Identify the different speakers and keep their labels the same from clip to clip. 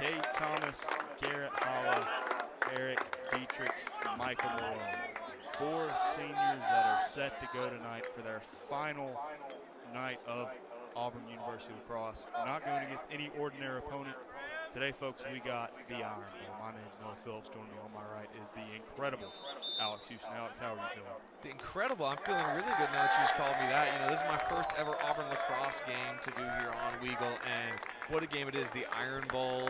Speaker 1: Cade Thomas, Garrett Holla, Eric Dietrichs, Michael Malone. 4 seniors that are set to go tonight for their final night of Auburn University Lacrosse. Not going against any ordinary opponent. Today, folks, we got the Iron Bowl. My name is Noah Phillips. Joining me on my right is the incredible Alex Houston. Alex, how are you feeling?
Speaker 2: The incredible. I'm feeling really good now that you just called me that. You know, this is my first ever Auburn lacrosse game to do here on Weagle, and what a game it is, the Iron Bowl.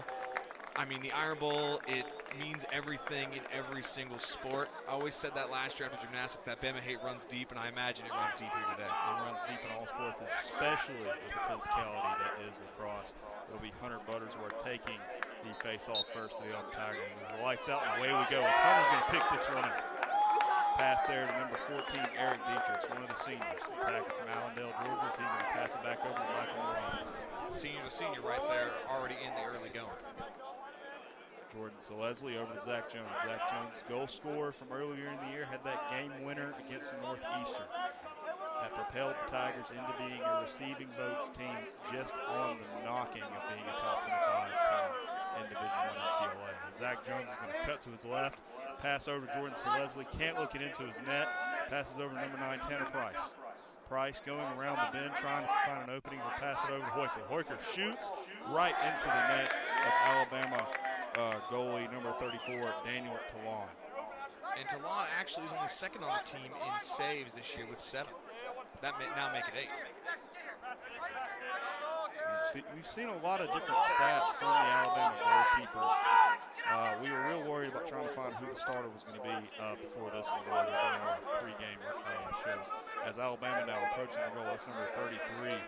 Speaker 2: I mean, the Iron Bowl, it means everything in every single sport. I always said that last year after gymnastics, that Bama hate runs deep, and I imagine it runs deep here today.
Speaker 1: It runs deep in all sports, especially with the physicality that is lacrosse. It'll be Hunter Buttersworth taking the face-off first for the Auburn Tigers. The lights out, and away we go. As Hunter's going to pick this one up. Pass there to number 14, Eric Dietrichs, one of the seniors. Attacker from Allendale, Georgia. He's going to pass it back over to Michael Malone.
Speaker 2: Senior to senior right there, already in the early going.
Speaker 1: Jordan Selesky over to Zach Jones. Zach Jones, goal scorer from earlier in the year, had that game winner against Northeastern. That propelled the Tigers into being a receiving votes team just on the knocking of being a top 25 team in Division I NCAA. Zach Jones is going to cut to his left, pass over to Jordan Selesky, can't look it into his net, passes over to number 9, Tanner Price. Price going around the bend, trying to find an opening, will pass it over to Hoyker. Hoyker shoots right into the net of Alabama goalie number 34, Daniel Talon.
Speaker 2: And Talon actually is only second on the team in saves this year with 7. That may now make it 8.
Speaker 1: We've seen a lot of different stats from the Alabama goalkeepers. We were real worried about trying to find who the starter was going to be before this one while we were doing our pregame shows. As Alabama now approaching the goal, that's number 33.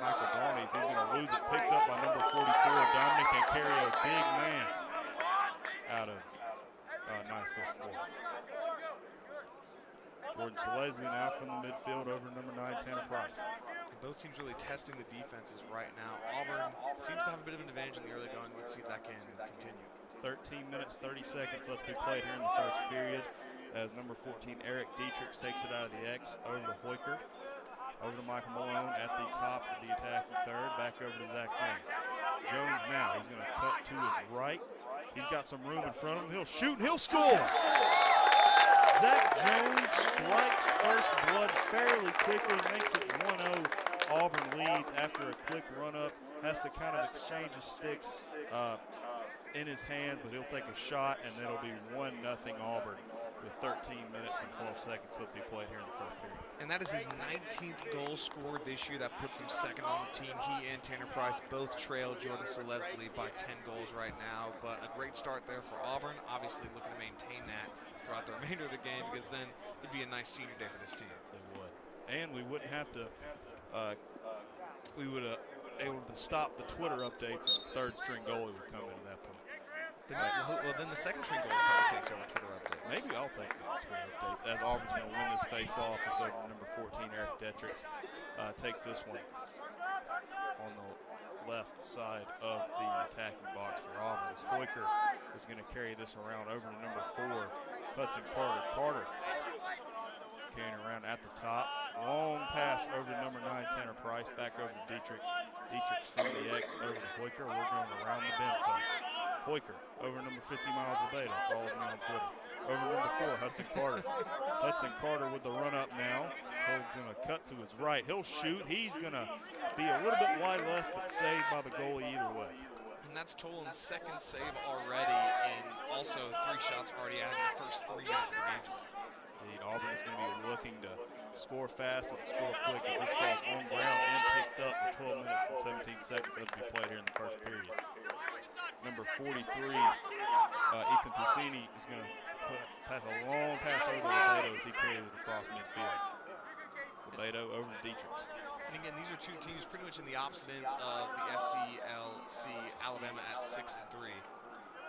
Speaker 1: Michael Dawney, he's going to lose it. Picked up by number 44, Dominic Ancario, big man out of nice foot forward. Jordan Selesky now from the midfield over to number 9, Tanner Price.
Speaker 2: Both teams really testing the defenses right now. Auburn seems to have a bit of an advantage in the early going. Let's see if that can continue.
Speaker 1: 13 minutes, 30 seconds left to be played here in the first period as number 14, Eric Dietrichs, takes it out of the X over to Hoyker. Over to Michael Malone at the top of the attacking third. Back over to Zach Jones. Jones now, he's going to cut to his right. He's got some room in front of him. He'll shoot and he'll score. Zach Jones strikes first blood fairly quickly, makes it 1-0. Auburn leads after a quick run-up. Has to kind of exchange his sticks in his hands, but he'll take a shot, and it'll be 1-0 Auburn with 13 minutes and 12 seconds left to be played here in the first period.
Speaker 2: And that is his 19th goal scored this year. That puts him second on the team. He and Tanner Price both trail Jordan Selesky by 10 goals right now. But a great start there for Auburn. Obviously looking to maintain that throughout the remainder of the game, because then it'd be a nice senior day for this team.
Speaker 1: It would. And we wouldn't have to, we would have able to stop the Twitter updates, and the third string goalie would come in at that point.
Speaker 2: Well, then the second string goalie probably takes over Twitter updates.
Speaker 1: Maybe I'll take the Twitter updates as Auburn's going to win this face-off. It's over to number 14, Eric Dietrichs. Takes this one on the left side of the attacking box for Auburn. As Hoyker is going to carry this around over to number 4, Hudson Carter. Carter carrying around at the top. Long pass over to number 9, Tanner Price. Back over to Dietrichs. Dietrichs from the X over to Hoyker. We're going around the bend, folks. Hoyker over number 50, Miles Lebedo. Follows me on Twitter. Over number 4, Hudson Carter. Hudson Carter with the run-up now. He's going to cut to his right. He'll shoot. He's going to be a little bit wide left, but saved by the goalie either way.
Speaker 2: And that's Tolan's second save already, and also 3 shots already out in the first 3 minutes of the game.
Speaker 1: Indeed, Auburn is going to be looking to score fast and score quick as this ball's on ground and picked up with 12 minutes and 17 seconds left to be played here in the first period. Number 43, Ethan Pusini, is going to pass a long pass over to Lebedo as he carries it across midfield. Lebedo over to Dietrichs.
Speaker 2: And again, these are two teams pretty much in the opposite ends of the SCLC. Alabama at 6-3,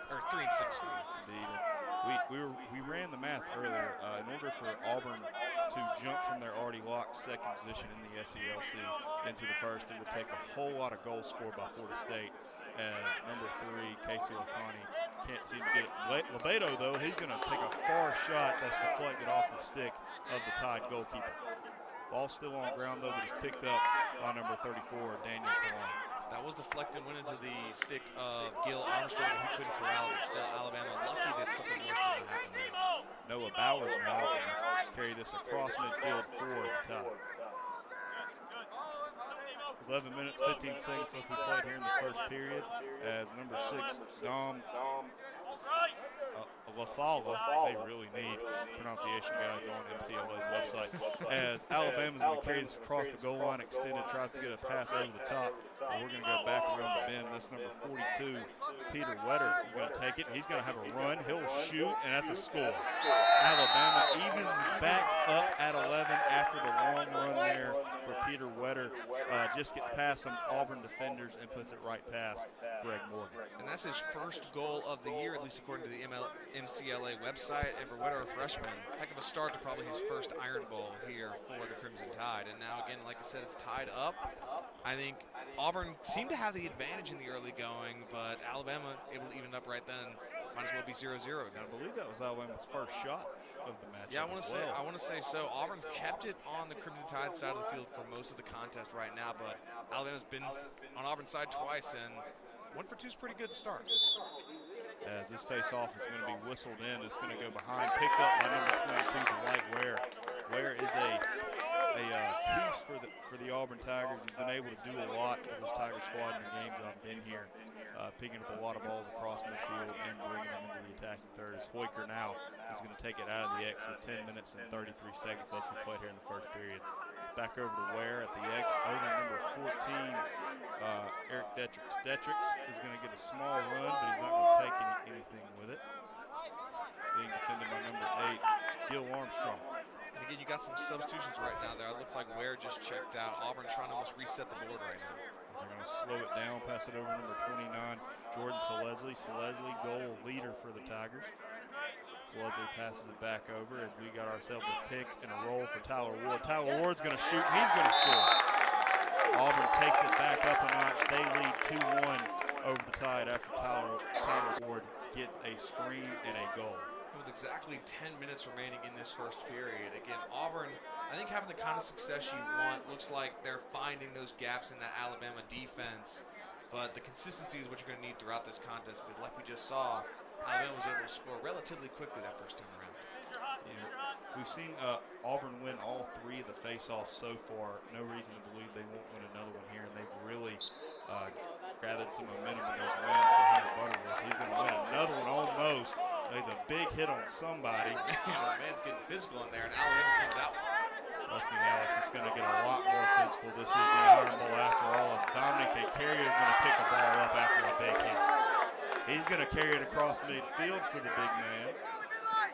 Speaker 2: or 3-6.
Speaker 1: Indeed. We ran the math earlier. In order for Auburn to jump from their already locked second position in the SCLC into the first, it would take a whole lot of goals scored by Florida State. As number 3, Casey Lacani, can't seem to get it. Lebedo, though, he's going to take a far shot that's deflected off the stick of the Tide goalkeeper. Ball still on ground, though, but it's picked up by number 34, Daniel Talon.
Speaker 2: That was deflected, went into the stick of Gil Armstrong, who couldn't corral it. Still, Alabama lucky that something worse didn't happen there.
Speaker 1: Noah Bowers now is going to carry this across midfield for the Tide. 11 minutes, 15 seconds left we played here in the first period as number 6, Dom LaFala, they really need pronunciation guides on MCLA's website, as Alabama's going to carry this across the goal line extended, tries to get a pass over the top. But we're going to go back around the bend. This number 42, Peter Wetter, is going to take it. He's going to have a run. He'll shoot, and that's a score. Alabama evens back up at 11 after the long run there for Peter Wetter. Just gets past some Auburn defenders and puts it right past Greg Morgan.
Speaker 2: And that's his first goal of the year, at least according to the MCLA website. And for Wetter, a freshman, heck of a start to probably his first Iron Bowl here for the Crimson Tide. And now, again, like I said, it's tied up. I think Auburn seemed to have the advantage in the early going, but Alabama able to even it up right then. Might as well be 0-0 again.
Speaker 1: I believe that was Alabama's first shot of the match.
Speaker 2: Yeah, I want to say so. Auburn's kept it on the Crimson Tide side of the field for most of the contest right now, but Alabama's been on Auburn's side twice, and 1 for 2 is pretty good to start.
Speaker 1: As this face-off is going to be whistled in, it's going to go behind, picked up by number 22, Dwight Ware. Ware is a piece for the Auburn Tigers. He's been able to do a lot for this Tiger squad in the games I've been here, picking up a lot of balls across midfield and bringing them into the attacking third. As Hoiker now is going to take it out of the X with 10 minutes and 33 seconds left to play here in the first period. Back over to Ware at the X, over number 14, Eric Detrix. Detrix is going to get a small run, but he's not going to take anything with it. Being defended by number 8, Gil Armstrong.
Speaker 2: And again, you got some substitutions right now there. It looks like Ware just checked out. Auburn trying to almost reset the board right now.
Speaker 1: They're going to slow it down, pass it over to number 29, Jordan Selesli. Selesli, goal leader for the Tigers. Selesli passes it back over as we got ourselves a pick and a roll for Tyler Ward. Tyler Ward's going to shoot. He's going to score. Auburn takes it back up a notch. They lead 2-1 over the Tide after Tyler Ward gets a screen and a goal.
Speaker 2: With exactly 10 minutes remaining in this first period. Again, Auburn, I think having the kind of success you want, looks like they're finding those gaps in that Alabama defense. But the consistency is what you're going to need throughout this contest, because like we just saw, Alabama was able to score relatively quickly that first time around.
Speaker 1: Yeah. We've seen Auburn win all 3 of the face-offs so far. No reason to believe they won't win another one here, and they've really gathered some momentum in those wins for Hunter Butterworth. He's going to win another one almost. He's a big hit on somebody.
Speaker 2: Man's getting physical in there, and Alabama comes out.
Speaker 1: Trust me, Alex, it's going to get a lot more physical. This is the Iron Bowl after all, as Dominic Acaria is going to pick the ball up after a big hit. He's going to carry it across midfield for the big man.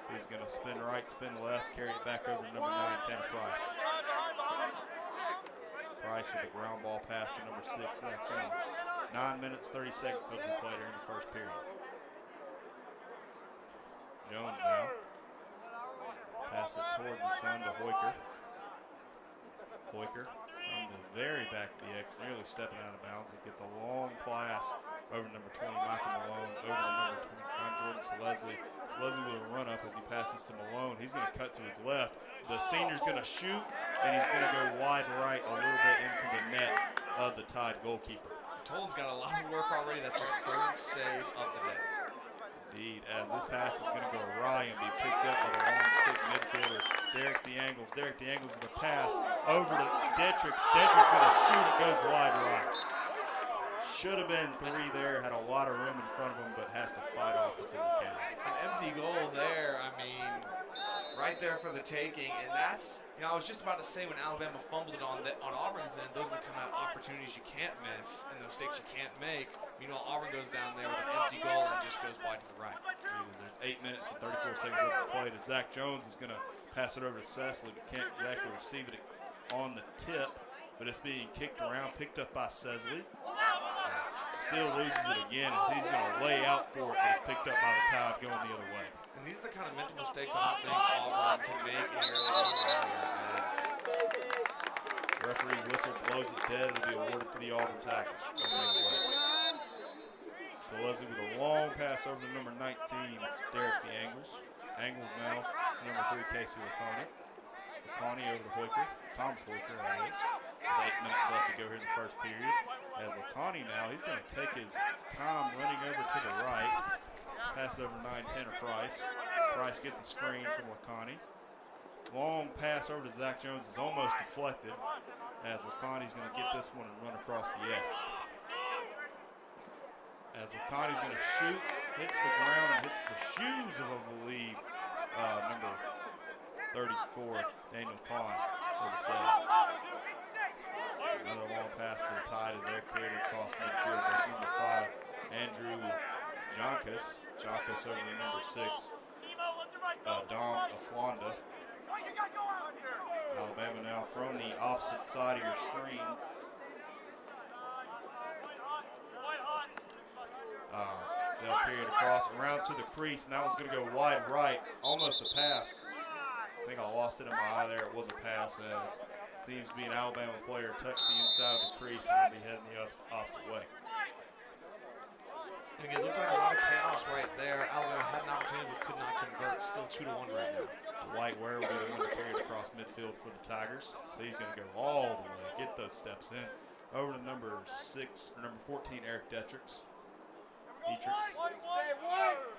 Speaker 1: So he's going to spin right, spin left, carry it back over to number 9, Tanner Price. Price with a ground ball pass to number 6, Zach Jones. 9 minutes, 30 seconds left to play here in the first period. Jones now. Pass it towards the sun to Hoiker. Hoiker from the very back of the X, nearly stepping out of bounds. It gets a long pass over number 20, Michael Malone, over to number 29, Jordan Selesli. Selesli with a run up as he passes to Malone. He's going to cut to his left. The senior's going to shoot, and he's going to go wide right a little bit into the net of the Tide goalkeeper.
Speaker 2: Tolan's got a lot of work already. That's his 3rd save of the day.
Speaker 1: Indeed, as this pass is going to go awry and be picked up by the long stick midfielder, Derek DeAngles. Derek DeAngles with a pass over to Detrix. Detrix going to shoot. It goes wide right. Should have been 3 there. Had a lot of room in front of him, but has to fight off the physicality.
Speaker 2: An empty goal there. I mean, right there for the taking. And that's, I was just about to say when Alabama fumbled it on Auburn's end, those are the kind of opportunities you can't miss and the mistakes you can't make. Meanwhile, Auburn goes down there with an empty goal and just goes wide to the right.
Speaker 1: There's 8 minutes and 34 seconds left to play. Zach Jones is going to pass it over to Sesley, but can't exactly receive it on the tip. But it's being kicked around, picked up by Sesley. Still loses it again as he's going to lay out for it, but it's picked up by the Tide going the other way.
Speaker 2: And these are the kind of mental mistakes I don't think Auburn can make in the early game right here. As
Speaker 1: referee whistle blows it dead. It'll be awarded to the Auburn Tigers. So Leslie with a long pass over to number 19, Derek DeAngles. Angles now, number 3, Casey LaConnie. LaConnie over to Hoiker. Thomas Hoiker, that is. With 8 minutes left to go here in the first period. As Lacani now, he's going to take his time running over to the right. Pass over 9-10 Price. Price gets a screen from Lacani. Long pass over to Zach Jones is almost deflected as Lacani's going to get this one and run across the X. As Lacani's going to shoot, hits the ground and hits the shoes of, I believe, number 34, Daniel Ton, for the save. Another long pass for the Tide as they're carried across midfield. That's number 5, Andrew Jonkas. Jonkas over to number 6, Dom Aflanda. Alabama now from the opposite side of your screen. They'll carry it across around to the crease, and that one's going to go wide right, almost a pass. I think I lost it in my eye there. It was a pass as it seems to be an Alabama player touched the inside of the crease and will be heading the opposite way.
Speaker 2: And again, it looked like a lot of chaos right there. Alabama had an opportunity but could not convert. Still 2-1 right now.
Speaker 1: Dwight Ware will be the one to carry it across midfield for the Tigers. So he's going to go all the way, get those steps in. Over to number 14, Eric Dietrichs.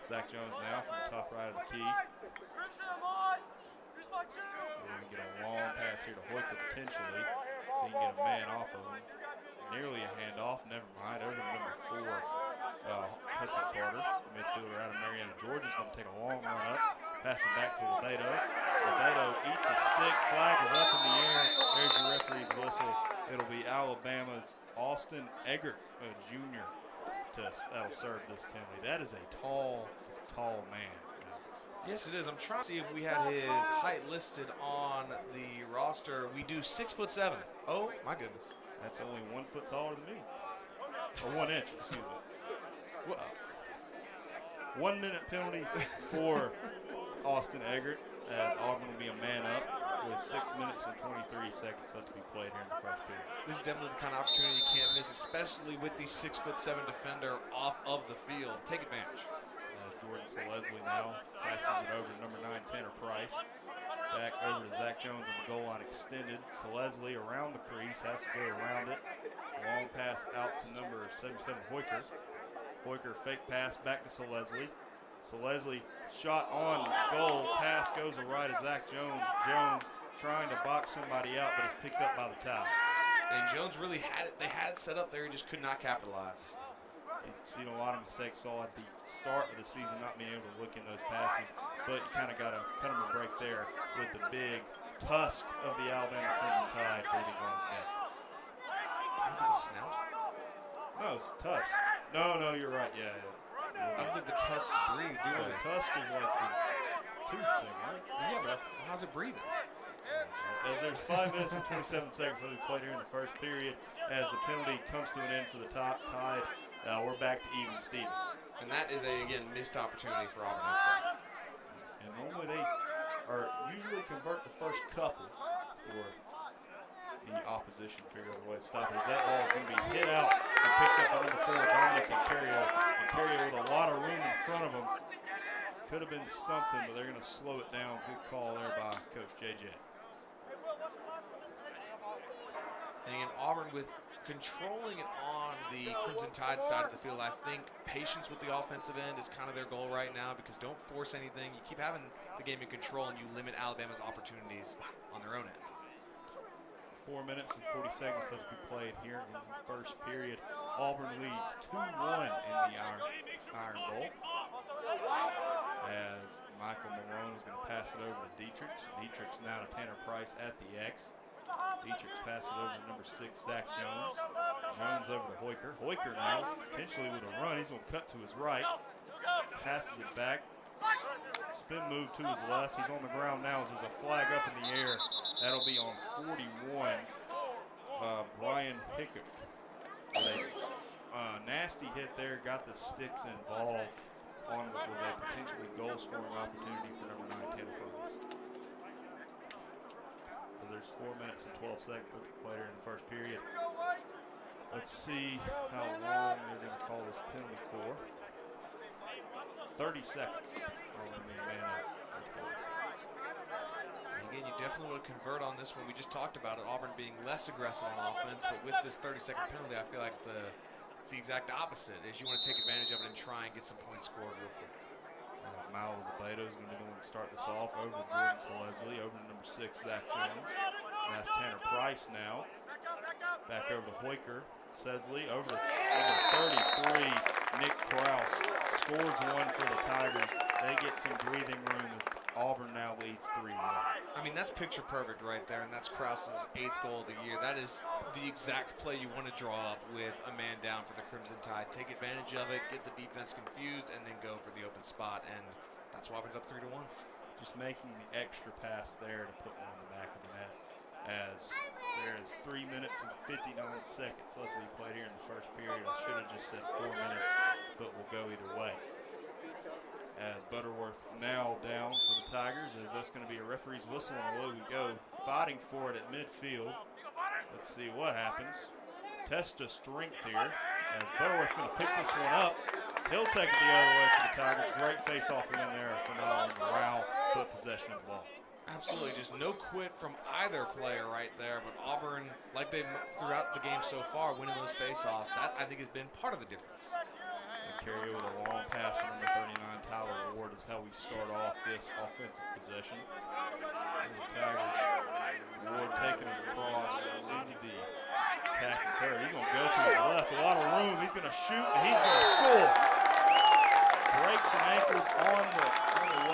Speaker 1: Zach Jones now from the top right of the key. We're going to get a long pass here to Hoyker potentially. So he can get a man off of him. Nearly a handoff, never mind. Over to number 4, Hudson Carter, midfielder out of Marietta, Georgia, is going to take a long run up. Pass it back to Lebedo. Lebedo eats a stick. Flag is up in the air. There's your referee's whistle. It'll be Alabama's Austin Eggert, Jr. That'll serve this penalty. That is a tall man.
Speaker 2: Yes, it is. I'm trying to see if we had his height listed on the roster. We do 6'7". Oh my goodness.
Speaker 1: That's only 1 foot taller than me. Or 1 inch, excuse me. 1 minute penalty for Austin Eggert as Auburn will be a man up with 6 minutes and 23 seconds left to be played here in the first period.
Speaker 2: This is definitely the kind of opportunity you can't miss, especially with the 6'7" defender off of the field. Take advantage.
Speaker 1: Jordan Leslie now passes it over to number 9, Tanner Price. Back over to Zach Jones on the goal line extended. Leslie around the crease, has to go around it. Long pass out to number 77, Hoyker. Hoyker fake pass back to Leslie. Leslie shot on goal. Pass goes right at Zach Jones. Jones trying to box somebody out, but it's picked up by the Tide.
Speaker 2: And Jones really had it. They had it set up there. He just could not capitalize.
Speaker 1: You've seen a lot of mistakes all at the start of the season, not being able to look in those passes, but you kind of got to cut him a break there with the big tusk of the Alabama Crimson Tide breathing on his neck.
Speaker 2: The snout?
Speaker 1: No, it's a tusk. No, you're right. Yeah.
Speaker 2: I don't think the tusks breathe, do they?
Speaker 1: The tusk is like the tooth thing, right?
Speaker 2: Yeah, but how's it breathing?
Speaker 1: As there's 5 minutes and 27 seconds left to be played here in the first period, as the penalty comes to an end for the Tide. We're back to even Stevens.
Speaker 2: And that is again, missed opportunity for Auburn, I'd say.
Speaker 1: And normally they usually convert the first couple for the opposition to figure out a way to stop it. As that ball is going to be hit out and picked up by number 4, Dominic Incario. Incario with a lot of room in front of him. Could have been something, but they're going to slow it down. Good call there by Coach JJ.
Speaker 2: And again, Auburn with controlling it on the Crimson Tide side of the field. I think patience with the offensive end is kind of their goal right now, because don't force anything. You keep having the game in control and you limit Alabama's opportunities on their own end.
Speaker 1: 4 minutes and 40 seconds left to be played here in the first period. Auburn leads 2-1 in the Iron Bowl. As Michael Malone is going to pass it over to Dietrichs. Dietrichs now to Tanner Price at the X. Dietrichs pass it over to number 6, Zach Jones. Jones over to Hoyker. Hoyker now, potentially with a run. He's going to cut to his right. Passes it back. Spin move to his left. He's on the ground now as there's a flag up in the air. That'll be on 41, Brian Hickok. A nasty hit there, got the sticks involved on what was a potentially goal-scoring opportunity for number 9, Tanner Price. As there's 4 minutes and 12 seconds left to play here in the first period. Let's see how long they're going to call this penalty for. 30 seconds. Oh, man up. 30 seconds.
Speaker 2: And again, you definitely want to convert on this one. We just talked about it, Auburn being less aggressive on offense, but with this 30-second penalty, I feel like it's the exact opposite, is you want to take advantage of it and try and get some points scored real quick.
Speaker 1: Miles Beto is going to be the one to start this off over to Jordan Selesny, over to number 6, Zach Jones. And that's Tanner Price now. Back over to Hoiker. Sesley over to number 33, Nick Krause. Scores one for the Tigers. They get some breathing room as Auburn now leads 3-1.
Speaker 2: I mean, that's picture perfect right there, and that's Krause's 8th goal of the year. That is the exact play you want to draw up with a man down for the Crimson Tide. Take advantage of it, get the defense confused, and then go for the open spot, and that's why Auburn's up 3-1.
Speaker 1: Just making the extra pass there to put one in the back of the net, as there is 3 minutes and 59 seconds left to be played here in the first period. I should have just said 4 minutes, but we'll go either way. As Butterworth now down for the Tigers, as that's going to be a referee's whistle, and away we go. Fighting for it at midfield. Let's see what happens. Test of strength here, as Butterworth's going to pick this one up. He'll take it the other way for the Tigers. Great face-off win there for not only morale, but possession of the ball.
Speaker 2: Absolutely, just no quit from either player right there, but Auburn, like they've throughout the game so far, winning those face-offs, that I think has been part of the difference.
Speaker 1: Carry with a long pass to number 39, Tyler Ward, is how we start off this offensive possession. And the Tigers, Ward taking it across into the attacking third. He's going to go to his left, a lot of room. He's going to shoot, and he's going to score. Breaks and anchors on the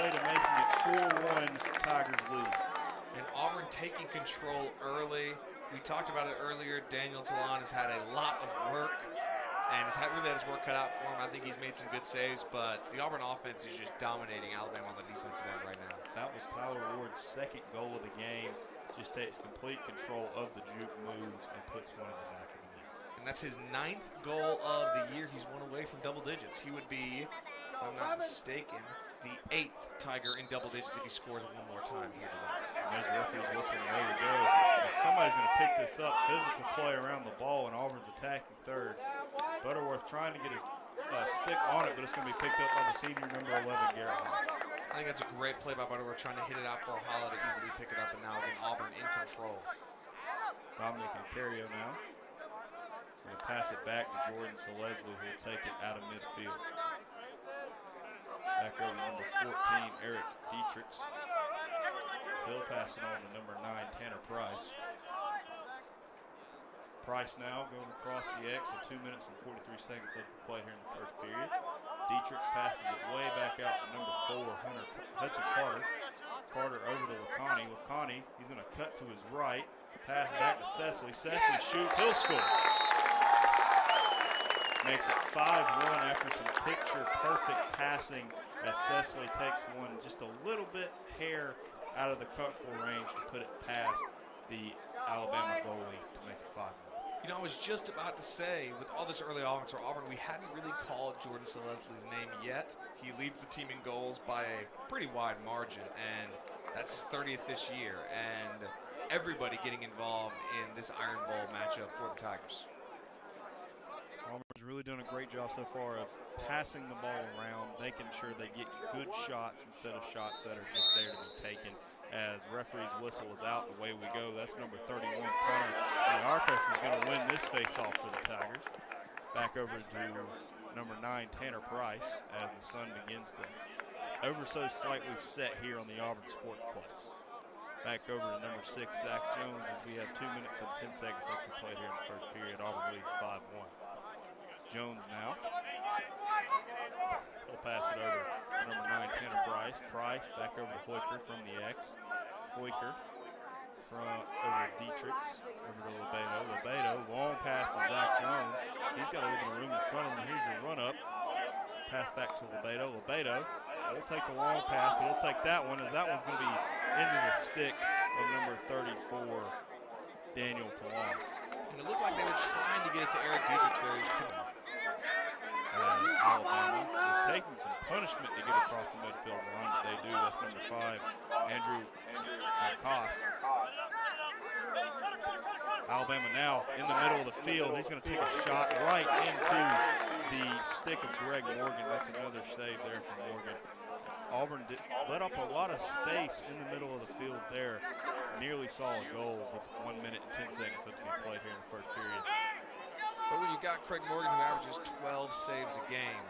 Speaker 1: way to making it 4-1 Tigers lead.
Speaker 2: And Auburn taking control early. We talked about it earlier. Daniel Talon has had a lot of work, and has really had his work cut out for him. I think he's made some good saves, but the Auburn offense is just dominating Alabama on the defensive end right now.
Speaker 1: That was Tyler Ward's 2nd goal of the game. Just takes complete control of the juke moves and puts one in the back of the net.
Speaker 2: And that's his 9th goal of the year. He's one away from double digits. He would be, if I'm not mistaken, the 8th Tiger in double digits if he scores one more time here today.
Speaker 1: And there's the referee's whistle, and there we go. And somebody's going to pick this up. Physical play around the ball, and Auburn's attacking third. Butterworth trying to get a stick on it, but it's going to be picked up by the senior number 11, Garrett Hall.
Speaker 2: I think that's a great play by Butterworth, trying to hit it out for Hall to easily pick it up, and now again Auburn in control.
Speaker 1: Dominic Incario now. He's going to pass it back to Jordan Selesny, who will take it out of midfield. Back over to number 14, Eric Dietrichs. He'll pass it on to number 9, Tanner Price. Price now going across the X with 2 minutes and 43 seconds left to play here in the first period. Dietrichs passes it way back out to number 4, Hudson Carter. Carter over to Lacani. Lacani, he's going to cut to his right. Pass back to Sesley. Sesley shoots. He'll score. Makes it 5-1 after some picture-perfect passing as Sesley takes one just a little bit hair out of the comfortable range to put it past the Alabama goalie to make it 5-1.
Speaker 2: You know, I was just about to say, with all this early offense for Auburn, we hadn't really called Jordan Selesny's name yet. He leads the team in goals by a pretty wide margin, and that's his 30th this year. And everybody getting involved in this Iron Bowl matchup for the Tigers.
Speaker 1: Auburn's really done a great job so far of passing the ball around, making sure they get good shots instead of shots that are just there to be taken. As referee's whistle is out, away we go. That's number 31, Connor Arcus is going to win this face-off for the Tigers. Back over to number 9, Tanner Price, as the sun begins to ever so slightly set here on the Auburn Sportsplex. Back over to number 6, Zach Jones, as we have 2 minutes and 10 seconds left to play here in the first period. Auburn leads 5-1. Jones now. He'll pass it over to number 9, Tanner Price. Price back over to Hoiker from the X. Hoiker from over to Dietrichs, over to Lebedo. Lebedo, long pass to Zach Jones. He's got a little bit of room in front of him. Here's a run-up. Pass back to Lebedo. Lebedo will take the long pass, but he'll take that one, as that one's going to be into the stick of number 34, Daniel Talon.
Speaker 2: And it looked like they were trying to get it to Eric Dietrichs there. He just couldn't.
Speaker 1: As Alabama is taking some punishment to get across the midfield line, but they do. That's number 5, Andrew Koss. Alabama now in the middle of the field. He's going to take a shot right into the stick of Greg Morgan. That's another save there from Morgan. Auburn let up a lot of space in the middle of the field there. Nearly saw a goal with 1 minute and 10 seconds left to be played here in the first period.
Speaker 2: But when you got Craig Morgan, who averages 12 saves a game,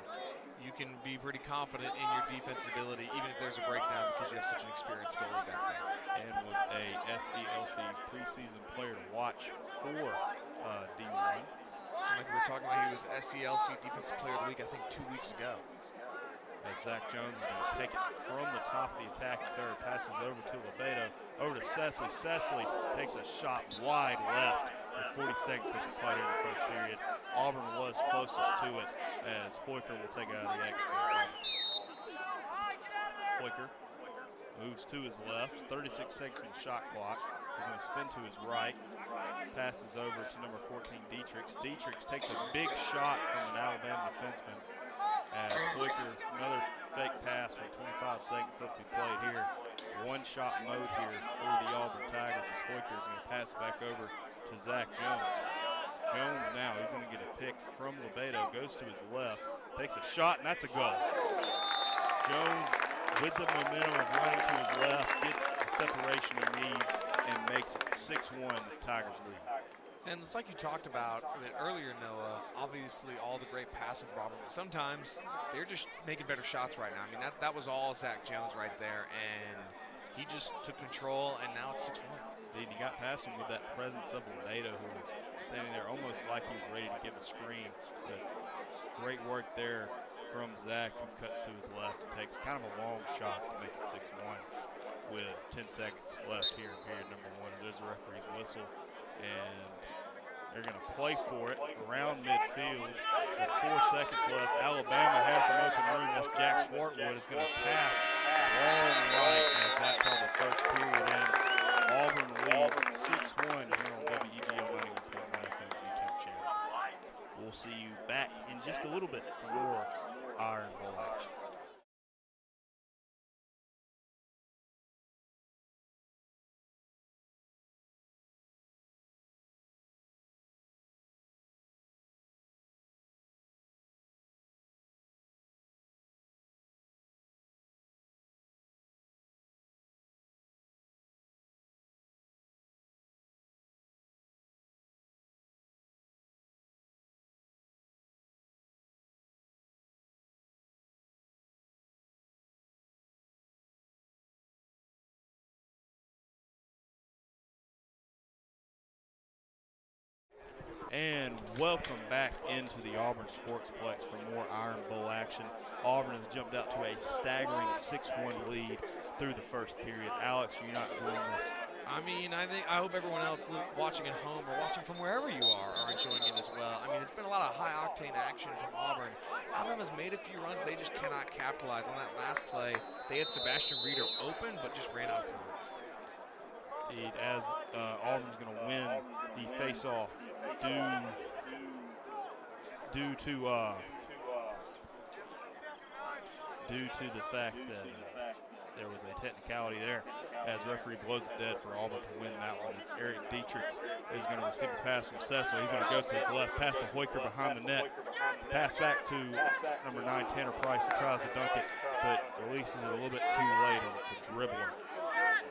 Speaker 2: you can be pretty confident in your defensive ability, even if there's a breakdown, because you have such an experienced goalie back there.
Speaker 1: And was a SELC preseason player to watch for D1.
Speaker 2: Like we were talking about, he was SELC Defensive Player of the Week, I think 2 weeks ago.
Speaker 1: As Zach Jones is going to take it from the top of the attack third, passes over to Lebedo, over to Cecily. Cecily takes a shot wide left with 40 seconds to be played in the first period. Auburn was closest to it as Hoyker will take it out of the X for Auburn. Hoyker moves to his left, 36 seconds in the shot clock. He's going to spin to his right, passes over to number 14, Dietrich. Dietrich takes a big shot from an Alabama defenseman as Hoyker, another fake pass with 25 seconds left to be played here. One shot mode here for the Auburn Tigers as Hoyker is going to pass it back over to Zach Jones. Jones now, he's going to get a pick from Lebedo, goes to his left, takes a shot, and that's a goal. Jones, with the momentum of running to his left, gets the separation he needs and makes it 6-1 Tigers lead.
Speaker 2: And it's like you talked about a bit earlier, Noah, obviously all the great passing from Auburn, but sometimes they're just making better shots right now. I mean, that was all Zach Jones right there, and he just took control, and now it's 6-1.
Speaker 1: Indeed, he got past him with that presence of Lebedo, who was standing there almost like he was ready to give a screen. But great work there from Zach, who cuts to his left and takes kind of a long shot to make it 6-1 with 10 seconds left here in period number 1. There's the referee's whistle, and they're going to play for it around midfield with 4 seconds left. Alabama has some open room. That's Jack Swartwood is going to pass long right as that's how the first period ends. Auburn leads 6-1 here on WEGL 91.9 FM's YouTube channel. We'll see you back in just a little bit for more Iron Bowl action. And welcome back into the Auburn Sportsplex for more Iron Bowl action. Auburn has jumped out to a staggering 6-1 lead through the first period. Alex, you're not enjoying this?
Speaker 2: I mean, I hope everyone else watching at home or watching from wherever you are enjoying it as well. I mean, it's been a lot of high-octane action from Auburn. Alabama's made a few runs. They just cannot capitalize on that last play. They had Sebastian Reeder open, but just ran out of time.
Speaker 1: Indeed, as Auburn's going to win the face-off due to the fact that there was a technicality there as referee blows it dead for Auburn to win that one. Eric Dietrich is going to receive a pass from Cecil. He's going to go to his left, pass to Hoyker behind the net. Pass back to number 9, Tanner Price, who tries to dunk it, but releases it a little bit too late as it's a dribbler.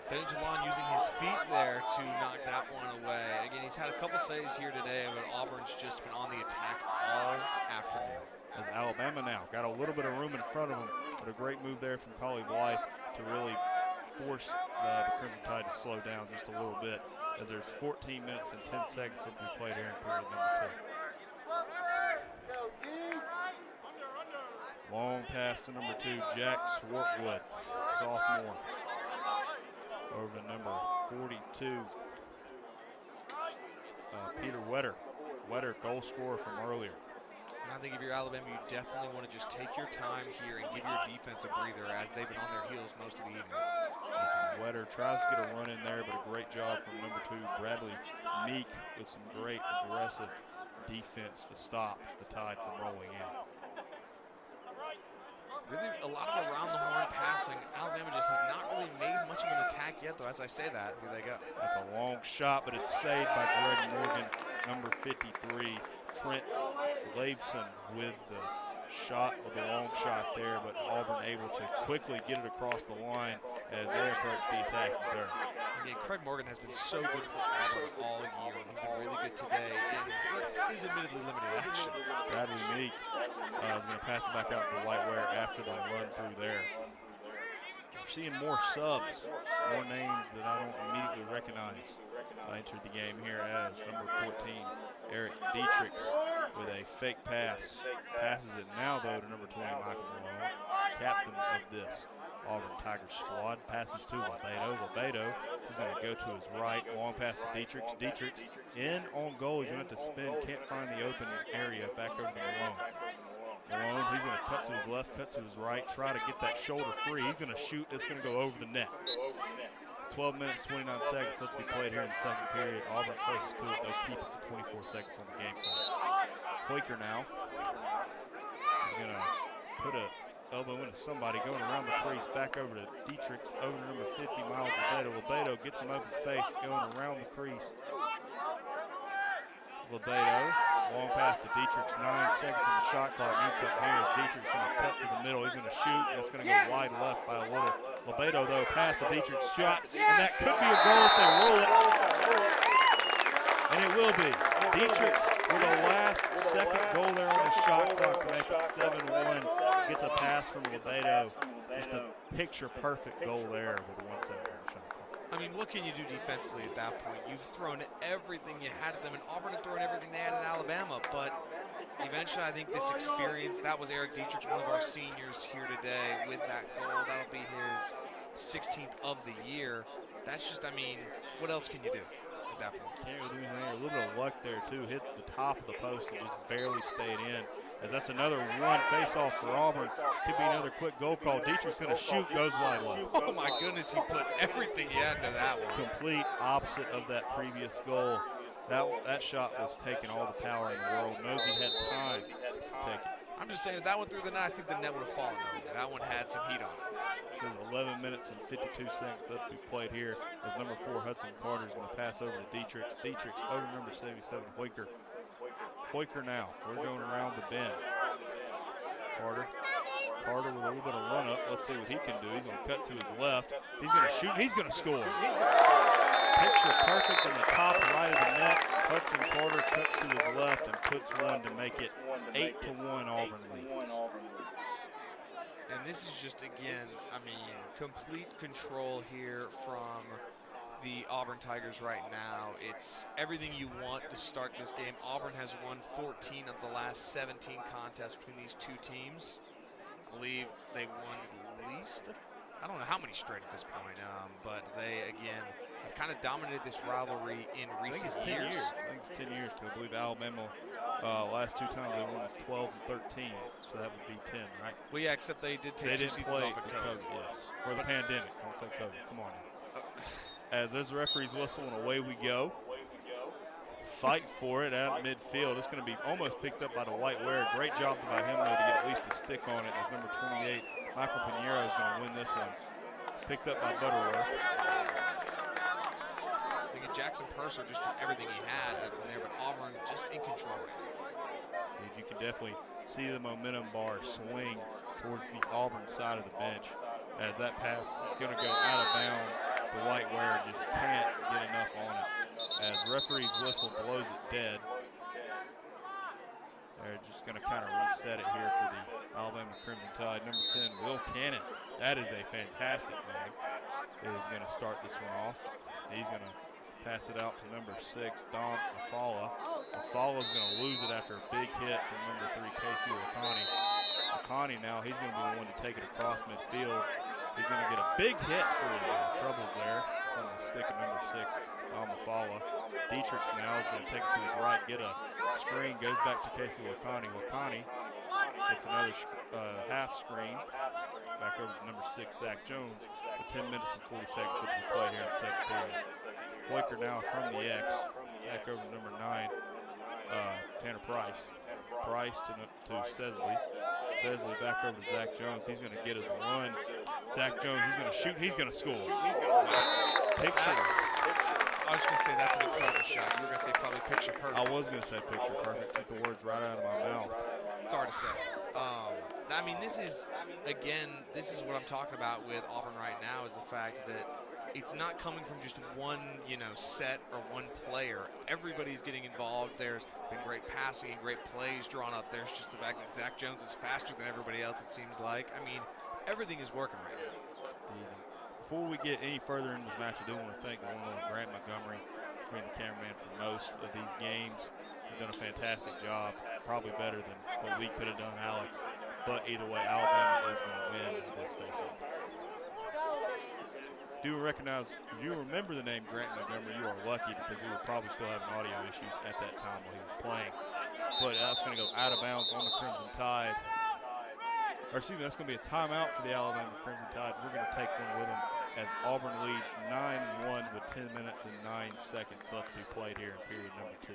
Speaker 2: Benjamin using his feet there to knock that one away. Again, he's had a couple saves here today, but Auburn's just been on the attack all afternoon.
Speaker 1: As Alabama now got a little bit of room in front of them, but a great move there from Collie Blythe to really force the Crimson Tide to slow down just a little bit, as there's 14 minutes and 10 seconds left to be played here in period number 2. Long pass to number 2, Jack Swartwood, sophomore. Over to number 42, Peter Wetter. Wetter, goal scorer from earlier.
Speaker 2: And I think if you're Alabama, you definitely want to just take your time here and give your defense a breather, as they've been on their heels most of the evening.
Speaker 1: Wetter tries to get a run in there, but a great job from number 2, Bradley Meek, with some great aggressive defense to stop the Tide from rolling in.
Speaker 2: Really a lot of around-the-horn passing. Alabama just has not really made much of an attack yet, though. As I say that, here they go.
Speaker 1: That's a long shot, but it's saved by Greg Morgan, number 53. Trent Laveson with the shot with the long shot there, but Auburn able to quickly get it across the line as they approach the attacking third.
Speaker 2: Again, Craig Morgan has been so good for Auburn all year. He's been really good today in what is admittedly limited action.
Speaker 1: Bradley Meek is going to pass it back out to Whiteware after the run through there. We're seeing more subs, more names that I don't immediately recognize entered the game here as number 14, Eric Dietrichs, with a fake pass. Passes it now, though, to number 20, Michael Malone, captain of this Auburn Tigers squad. Passes to Lebedo. Lebedo is going to go to his right. Long pass to Dietrichs. Dietrichs in on goal. He's going to have to spin. Can't find the open area. Back over to Malone. Malone, he's going to cut to his left, cut to his right, try to get that shoulder free. He's going to shoot. It's going to go over the net. 12 minutes, 29 seconds left to be played here in the second period. Auburn closest to it. They'll keep it to 24 seconds on the game clock. Quaker now is going to put a elbow into somebody, going around the crease, back over to Dietrichs, over to number 50, Miles Lebedo. Lebedo gets some open space, going around the crease. Lebedo, long pass to Dietrichs, 9 seconds on the shot clock. Needs something here as Dietrichs going to cut to the middle. He's going to shoot, and it's going to go wide left by a little. Lebedo, though, pass to Dietrichs, shot, and that could be a goal if they roll it. And it will be. Dietrichs with a last second goal there on the shot clock to make it 7-1. Gets a pass from Lebedo. Just a picture-perfect goal there with a 1 second on the shot clock.
Speaker 2: I mean, what can you do defensively at that point? You've thrown everything you had at them, and Auburn had thrown everything they had at Alabama. But eventually, I think this experience, that was Eric Dietrichs, one of our seniors here today with that goal. That'll be his 16th of the year. That's just, I mean, what else can you do at that point?
Speaker 1: Can't really do anything. A little bit of luck there, too. Hit the top of the post and just barely stayed in. As that's another one face-off for Auburn. Could be another quick goal call. Dietrich's going to shoot, goes wide left.
Speaker 2: Oh, my goodness, he put everything he had into that one.
Speaker 1: Complete opposite of that previous goal. That shot was taking all the power in the world. Nosey had time to take it.
Speaker 2: I'm just saying, if that went through the net, I think the net would have fallen over. That one had some heat on it.
Speaker 1: So 11 minutes and 52 seconds left to be played here as number 4, Hudson Carter, is going to pass over to Dietrichs. Dietrichs over to number 77, Hoiker. Hoiker now. We're going around the bend. Carter with a little bit of run-up. Let's see what he can do. He's going to cut to his left. He's going to shoot. He's going to score. Picture perfect in the top right of the net. Hudson Carter cuts to his left and puts one to make it 8-1 Auburn leads.
Speaker 2: And this is just, again, I mean, complete control here from the Auburn Tigers right now. It's everything you want to start this game. Auburn has won 14 of the last 17 contests between these two teams. I believe they won at least, I don't know how many straight at this point, but they, again, have kind of dominated this rivalry in recent years.
Speaker 1: I think it's 10 years, because I believe Alabama, last 2 times they won was 12 and 13, so that would be 10, right?
Speaker 2: Well, yeah, except they did take 2 seasons off in COVID.
Speaker 1: Yes, for the pandemic. Don't say COVID. Come on now. As there's the referee's whistle and away we go. Fight for it out midfield. It's going to be almost picked up by the white wearer. Great job by him, though, to get at least a stick on it, as number 28, Michael Pinheiro, is going to win this one. Picked up by Butterworth.
Speaker 2: I think Jackson Purser just took everything he had from there, but Auburn just in control.
Speaker 1: You can definitely see the momentum bar swing towards the Auburn side of the bench as that pass is going to go out of bounds. The white wearer just can't get enough on it. As referee's whistle blows it dead. They're just going to kind of reset it here for the Alabama Crimson Tide. Number 10, Will Cannon. That is a fantastic man. Is going to start this one off. He's going to pass it out to number 6, Dom Afala. Afala's going to lose it after a big hit from number 3, Casey Wakani. Wakani now, he's going to be the one to take it across midfield. He's going to get a big hit for his troubles there from the stick of number 6, Dom Afala. Dietrichs now is going to take it to his right, get a screen, goes back to Casey Wakani. Wakani gets another half screen. Back over to number 6, Zach Jones, with 10 minutes and 40 seconds to be played here in the second period. Hoiker now from the X, back over to number 9, Tanner Price. Price to Sesley. Sesley back over to Zach Jones. He's going to get his run. Zach Jones, he's going to shoot. He's going to score. Picture
Speaker 2: I was going to say that's an incredible shot. You were going to say probably picture perfect.
Speaker 1: I was going to say picture perfect. Took the words right out of my mouth.
Speaker 2: Sorry to say. I mean, this is what I'm talking about with Auburn right now, is the fact that it's not coming from just one, set or one player. Everybody's getting involved. There's been great passing and great plays drawn up. There's just the fact that Zach Jones is faster than everybody else, it seems like. I mean, everything is working right now.
Speaker 1: Before we get any further into this match, I do want to thank the one and only Grant Montgomery, being the cameraman for most of these games. He's done a fantastic job, probably better than what we could have done, Alex. But either way, Alabama is going to win this face-off. If you remember the name Grant Montgomery, you are lucky, because we were probably still having audio issues at that time while he was playing. But that's going to go out of bounds on the Crimson Tide. Or excuse me, that's going to be a timeout for the Alabama Crimson Tide. We're going to take one with them as Auburn lead 9-1 with 10 minutes and 9 seconds left to be played here in period number 2.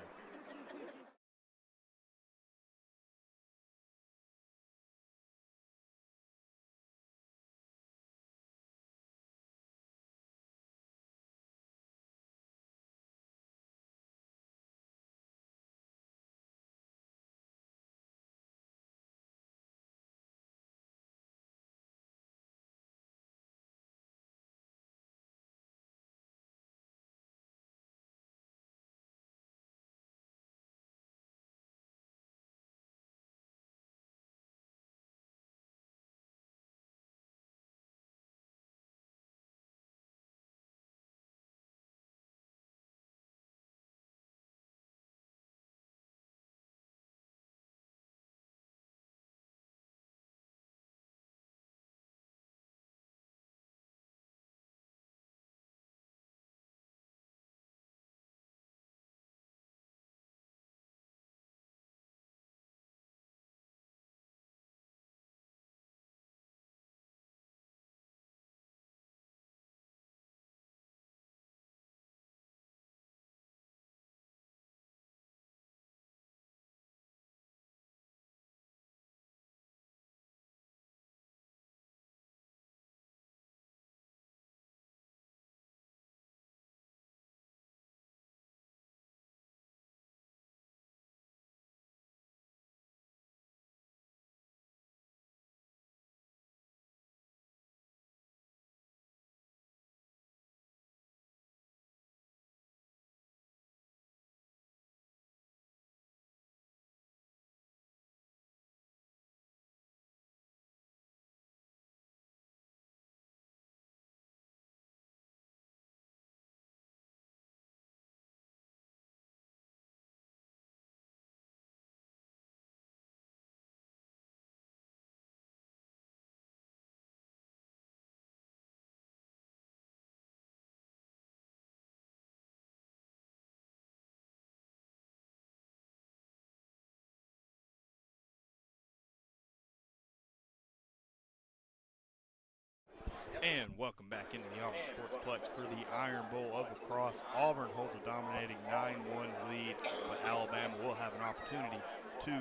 Speaker 1: And welcome back into the Auburn Sportsplex for the Iron Bowl of Lacrosse. Auburn holds a dominating 9-1 lead, but Alabama will have an opportunity to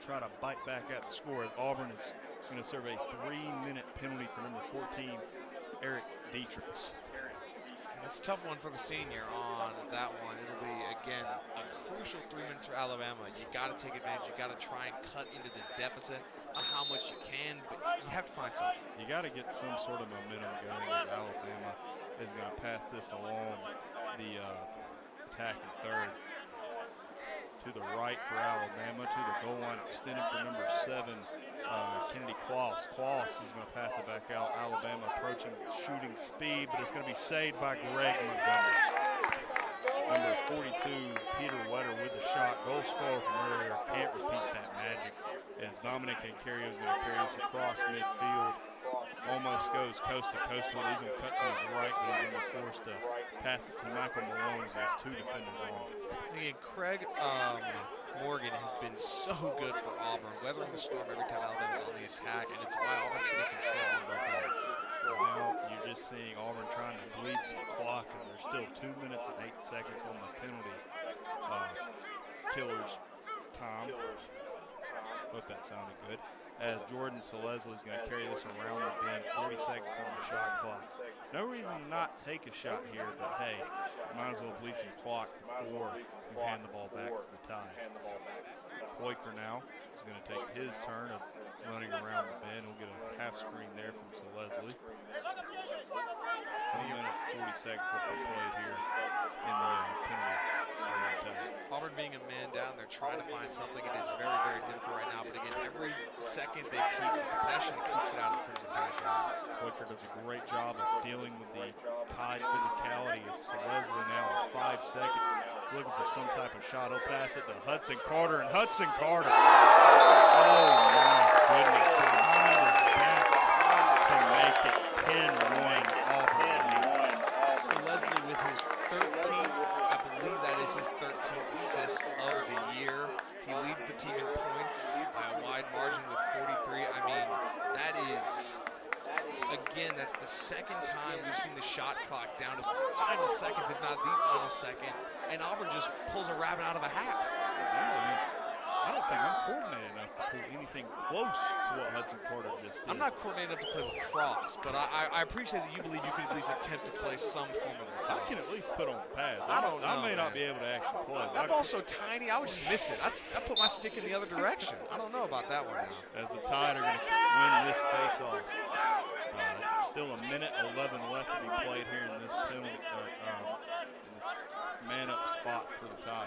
Speaker 1: try to bite back at the score, as Auburn is going to serve a 3-minute penalty for number 14, Eric Dietrichs.
Speaker 2: It's a tough one for the senior on that one. It'll be, again, a crucial 3 minutes for Alabama. You got to take advantage. You got to try and cut into this deficit how much you can, but you have to find something.
Speaker 1: You got to get some sort of momentum going, as Alabama is going to pass this along the attacking third. To the right for Alabama, to the goal line, extended for number 7, Kennedy Qualls. Qualls is going to pass it back out. Alabama approaching shooting speed, but it's going to be saved by Greg Montgomery. Number 42, Peter Wetter with the shot. Goal scorer from earlier. Can't repeat that magic. As Dominic Ancario is going to carry this across midfield. Almost goes coast to coast with it. He's going to cut to his right, but he's going to be forced to pass it to Michael Malone, as he has 2 defenders on.
Speaker 2: Again, Craig Morgan has been so good for Auburn, weathering the storm every time Alabama's on the attack, and it's why Auburn's been in control on both ends.
Speaker 1: Now you're just seeing Auburn trying to bleed some clock, and there's still 2 minutes and 8 seconds on the penalty killer's time. Hope that sounded good. As Jordan Selesly is going to carry this around the bend, 40 seconds on the shot clock. No reason to not take a shot here, but hey, might as well bleed some clock before you hand the ball back to the Tide. Poiker now is going to take his turn of running around the bend. We'll get a half screen there from Leslie. 1 minute, 40 seconds left to be played here in the penalty.
Speaker 2: Auburn being a man down, they're trying to find something. It is very, very difficult right now. But again, every second they keep the possession, it keeps it out of the Crimson Tide's hands.
Speaker 1: Poiker does a great job of dealing with the Tide physicality as Leslie now with 5 seconds is looking for some type of shot. He'll pass it to Hudson Carter, and Hudson Carter, oh my goodness, behind his back to make it 10-1 Auburn leads.
Speaker 2: So Leslie with his 13th, I believe that is his 13th assist of the year. He leads the team in points by a wide margin with 43. I mean, that is, again, that's the second time we've seen the shot clock down to the final seconds, if not the final second, and Auburn just pulls a rabbit out of a hat.
Speaker 1: I don't think I'm coordinated enough to pull anything close to what Hudson Carter just did.
Speaker 2: I'm not coordinated enough to play lacrosse, but I appreciate that you believe you could at least attempt to play some form of lacrosse.
Speaker 1: I can at least put on pads.
Speaker 2: I don't know,
Speaker 1: I may not be able to actually play.
Speaker 2: That ball's so tiny, I would just miss it. I put my stick in the other direction. I don't know about that one now.
Speaker 1: As the Tide are going to win this face-off. Still a minute 11 left to be played here in this penalty, in this man-up spot for the Tide.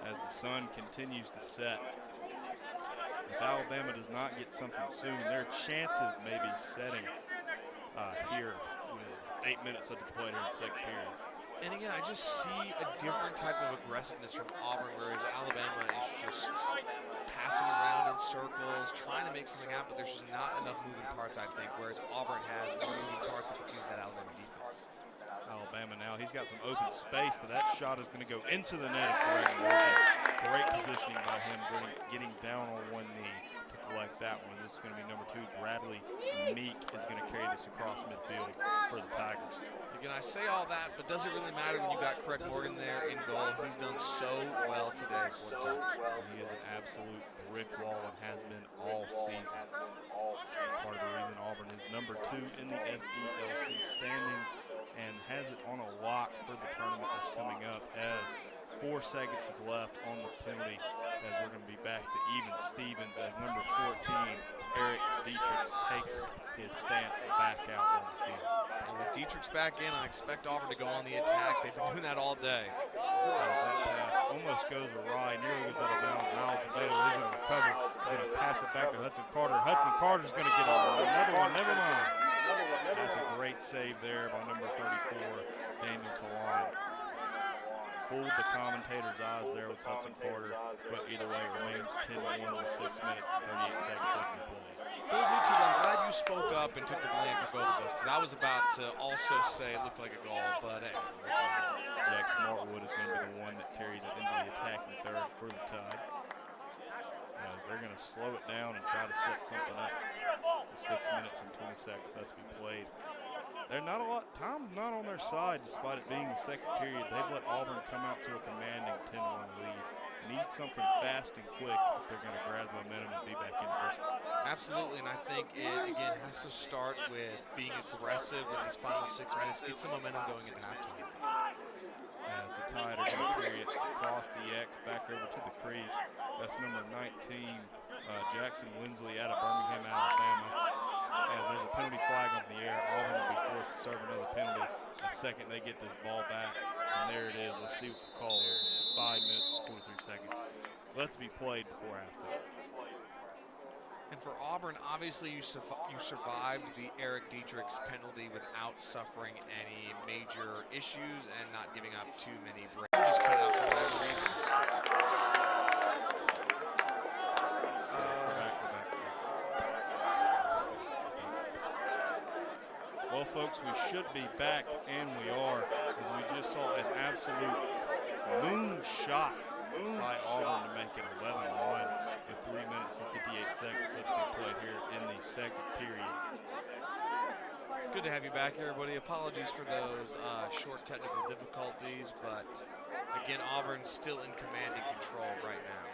Speaker 1: As the sun continues to set. If Alabama does not get something soon, their chances may be setting here with 8 minutes left to play here in the second period.
Speaker 2: And again, I just see a different type of aggressiveness from Auburn, whereas Alabama is just passing around in circles, trying to make something happen, but there's just not enough moving parts, I think, whereas Auburn has more moving parts that confuse that Alabama defense.
Speaker 1: Alabama now, he's got some open space, but that shot is going to go into the net of Greg Morgan. Great positioning by him, getting down on one knee to collect that one. This is going to be number 2. Bradley Meek is going to carry this across midfield for the Tigers.
Speaker 2: Again, I say all that, but does it really matter when you got Craig Morgan there in goal? He's done so well today for the Tigers.
Speaker 1: He is an absolute brick wall and has been all season. Part of the reason Auburn is number 2 in the SELC standings and has it on a lock for the tournament that's coming up as 4 seconds is left on the penalty as we're going to be back to even Stevens as number 14, Eric Dietrich, takes his stance back out on the field.
Speaker 2: And with Dietrich's back in, I expect Auburn to go on the attack. They've been doing that all day.
Speaker 1: As that pass almost goes awry, nearly goes out of bounds. Miles Aveda is going to recover. He's going to pass it back to Hudson Carter. Hudson Carter's going to get another one. Never mind. That's a great save there by number 34, Daniel Talon. Fooled the commentator's eyes there with Hudson Carter, but either way, it remains 10-1 with 6 minutes and 38 seconds left to play.
Speaker 2: Fooled me too. I'm glad you spoke up and took the blame for both of us, because I was about to also say it looked like a goal, but hey.
Speaker 1: Jack Smartwood is going to be the one that carries it into the attacking third for the Tide. As they're going to slow it down and try to set something up. 6 minutes and 20 seconds left to be played. They're not a lot. Time's not on their side, despite it being the second period. They've let Auburn come out to a commanding 10-1 lead. Need something fast and quick if they're going to grab momentum and be back into this one.
Speaker 2: Absolutely, and I think it, again, has to start with being aggressive in these final 6 minutes. Get some momentum going into halftime.
Speaker 1: As the Tide are going to carry it across the X back over to the crease. That's number 19, Jackson Lindsley out of Birmingham, Alabama. As there's a penalty flag on the air, Auburn will be forced to serve another penalty the second they get this ball back. And there it is. Let's see what the call is. 5 minutes and 43 seconds. Let's be played before halftime.
Speaker 2: And for Auburn, obviously you survived the Eric Dietrich's penalty without suffering any major issues and not giving up too many breaks. Just cut out for whatever reason.
Speaker 1: Well, folks, we should be back, and we are, as we just saw an absolute moonshot by Auburn to make it 11-1 with 3 minutes and 58 seconds left to be played here in the second period.
Speaker 2: Good to have you back, everybody. Apologies for those short technical difficulties, but again, Auburn's still in command and control right now.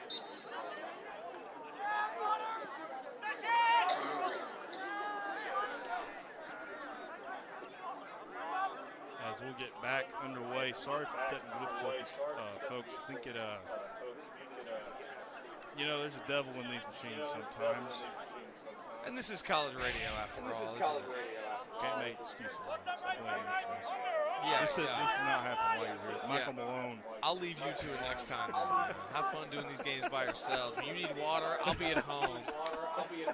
Speaker 1: As we'll we'll get back underway. Sorry for the technical difficulties, folks. Think it, you know, there's a devil in these machines sometimes.
Speaker 2: And this is college radio after all, isn't it?
Speaker 1: Can't make excuses.
Speaker 2: Yeah,
Speaker 1: this is not happening while you're here. It's Michael Malone.
Speaker 2: I'll leave you to it next time. Man. Have fun doing these games by yourselves. When you need water, I'll be at home.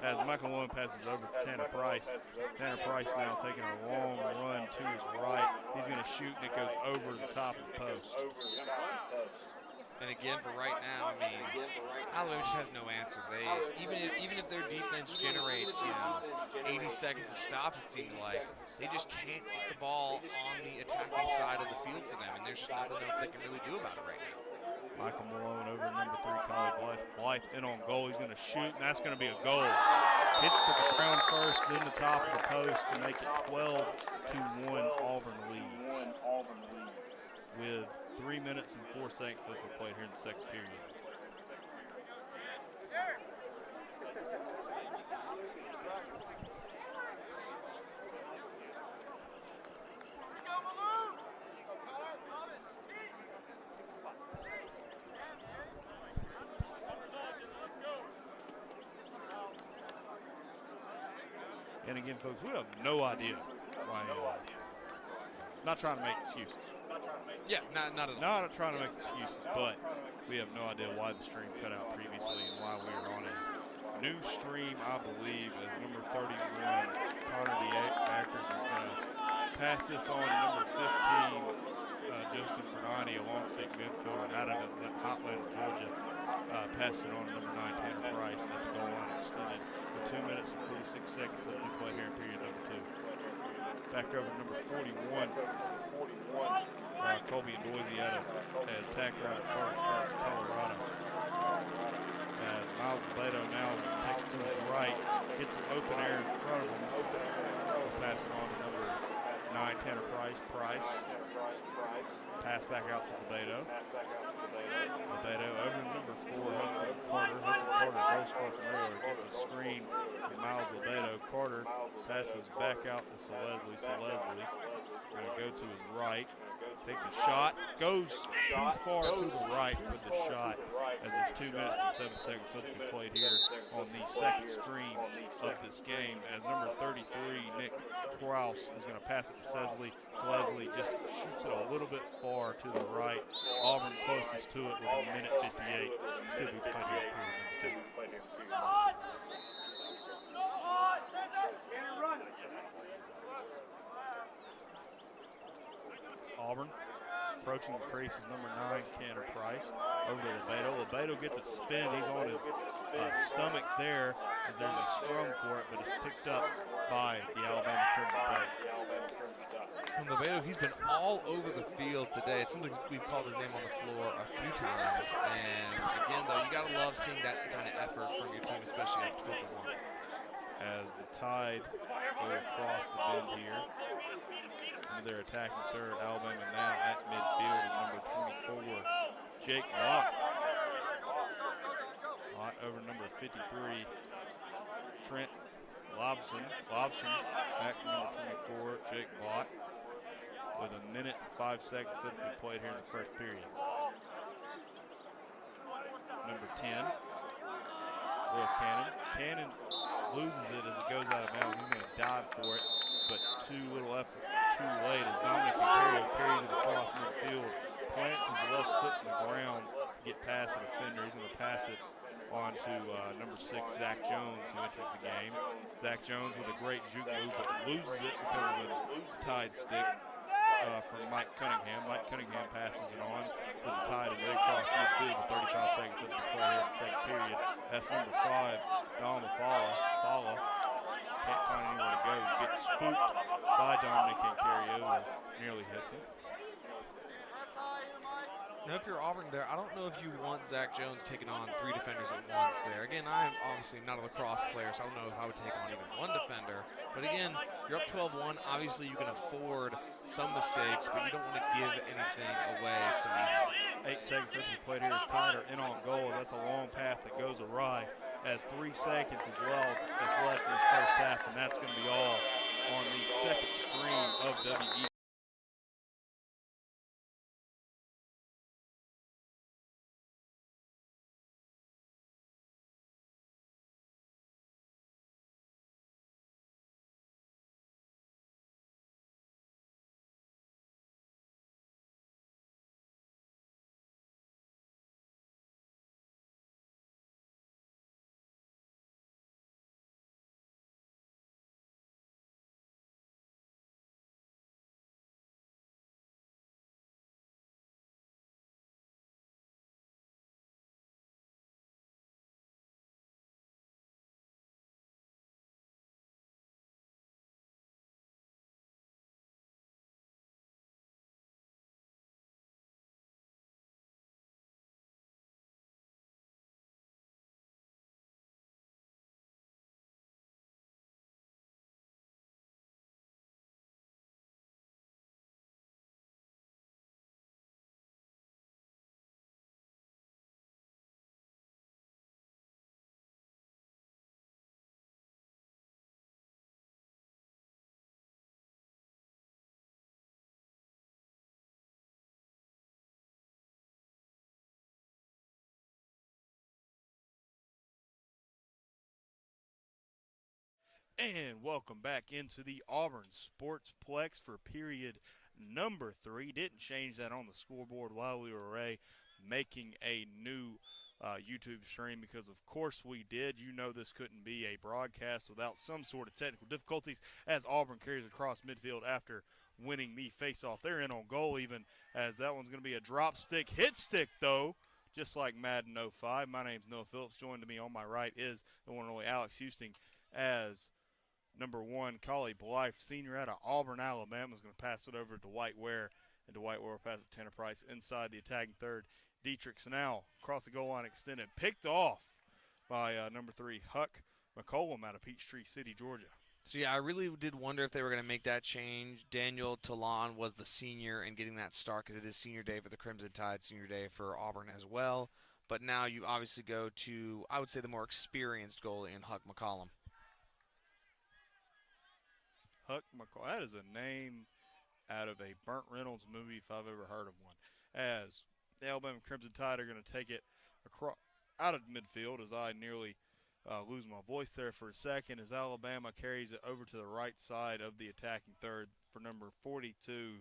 Speaker 1: As Michael Malone passes over to Tanner Price. Tanner Price now taking a long run to his right. He's going to shoot, and it goes over the top of the post.
Speaker 2: And again, for right now, I mean, Alabama just has no answer. They even if their defense generates, 80 seconds of stops, it seems like, they just can't get the ball on the attacking side of the field for them, and there's just nothing else they can really do about it right now.
Speaker 1: Michael Malone over number 3, Collie Blythe. Blythe in on goal. He's going to shoot, and that's going to be a goal. Hits the ground first, then the top of the post to make it 12-1. Auburn leads with 3 minutes and 4 seconds as we played here in the second period. And again, folks, we have no idea why. Not trying to make excuses.
Speaker 2: Yeah, not at all.
Speaker 1: Not trying to make excuses, but we have no idea why the stream cut out previously and why we are on a new stream, I believe, as number 31, Connor DeAckers is going to pass this on to number 15, Justin Fernandi, a long stick midfielder out of Hotlanta, Georgia. Passes it on to number 9, Tanner Price, at the goal line extended with 2 minutes and 46 seconds left to play here in period number 2. Back over to number 41. Colby and Doisy out of attack right at Carter Springs, Colorado. As Miles Beto now takes it to his right, gets some open air in front of him. We'll pass it on to number 9, Tanner Price. Pass back out to Beto. Beto over to number 4, Hudson Carter. Hudson Carter, goal scorer from Railroad, gets a screen from Miles Beto. Carter passes back out to Leslie. Going to go to his right. Takes a shot, goes too far to the right with the shot, as there's 2 minutes and 7 seconds left to be played here on the second stream of this game, as number 33, Nick Kraus, is going to pass it to Leslie. Leslie just shoots it a little bit far to the right. Auburn closest to it with a minute 58. Still be played here at period number 2. Auburn approaching the crease is number 9, Tanner Price. Over to Lebedo. Lebedo gets a spin. He's on his stomach there, as there's a scrum for it, but it's picked up by the Alabama Crimson Tide.
Speaker 2: And Lebedo, he's been all over the field today. It seems like we've called his name on the floor a few times. And again, though, you got to love seeing that kind of effort from your team, especially up 12-1.
Speaker 1: As the Tide go across the bend here. They're attacking third. Alabama now at midfield is number 24, Jake Lott. Lott over number 53, Trent Lobson. Lobson back to number 24, Jake Lott, with a minute and 5 seconds left to be played here in the first period. Number 10, Will Cannon. Cannon loses it as it goes out of bounds. He's going to dive for it, but too little effort. Too late as Dominic Ontario carries it across midfield, plants his left foot in the ground to get past the defender. He's going to pass it on to number 6, Zach Jones, who enters the game. Zach Jones with a great juke move, but loses it because of a Tide stick from Mike Cunningham. Mike Cunningham passes it on to the Tide as they cross midfield with 35 seconds left to play here in the second period. That's number 5, Donald Falla. Can't find anywhere to go. Gets spooked by Dominic Ontario, nearly hits him.
Speaker 2: Now, if you're Auburn there, I don't know if you want Zach Jones taking on 3 defenders at once there. Again, I'm obviously not a lacrosse player, so I don't know if I would take on even 1 defender. But again, you're up 12-1. Obviously, you can afford some mistakes, but you don't want to give anything away so easily.
Speaker 1: 8 seconds left to be played here as Tide are in on goal. That's a long pass that goes awry, as 3 seconds is left in this first half, and that's going to be all on the second stream of WE. And welcome back into the Auburn Sportsplex for period number 3. Didn't change that on the scoreboard while we were making a new YouTube stream because, of course, we did. You know this couldn't be a broadcast without some sort of technical difficulties as Auburn carries across midfield after winning the faceoff. They're in on goal even as that one's going to be a drop stick. Hit stick, though, just like Madden 05. My name's Noah Phillips. Joined me on my right is the one and only Alex Houston as number 1, Collie Blythe, senior out of Auburn, Alabama, is going to pass it over to Dwight Ware, and Dwight Ware will pass it to Tanner Price inside the attacking third. Dietrich Snell across the goal line extended, picked off by number 3, Huck McCollum out of Peachtree City, Georgia.
Speaker 2: So, yeah, I really did wonder if they were going to make that change. Daniel Talon was the senior in getting that start because it is senior day for the Crimson Tide, senior day for Auburn as well. But now you obviously go to, I would say, the more experienced goalie in Huck McCollum.
Speaker 1: Huck McCollum, that is a name out of a Burt Reynolds movie if I've ever heard of one. As the Alabama Crimson Tide are going to take it across out of midfield as I nearly lose my voice there for a second as Alabama carries it over to the right side of the attacking third for number 42,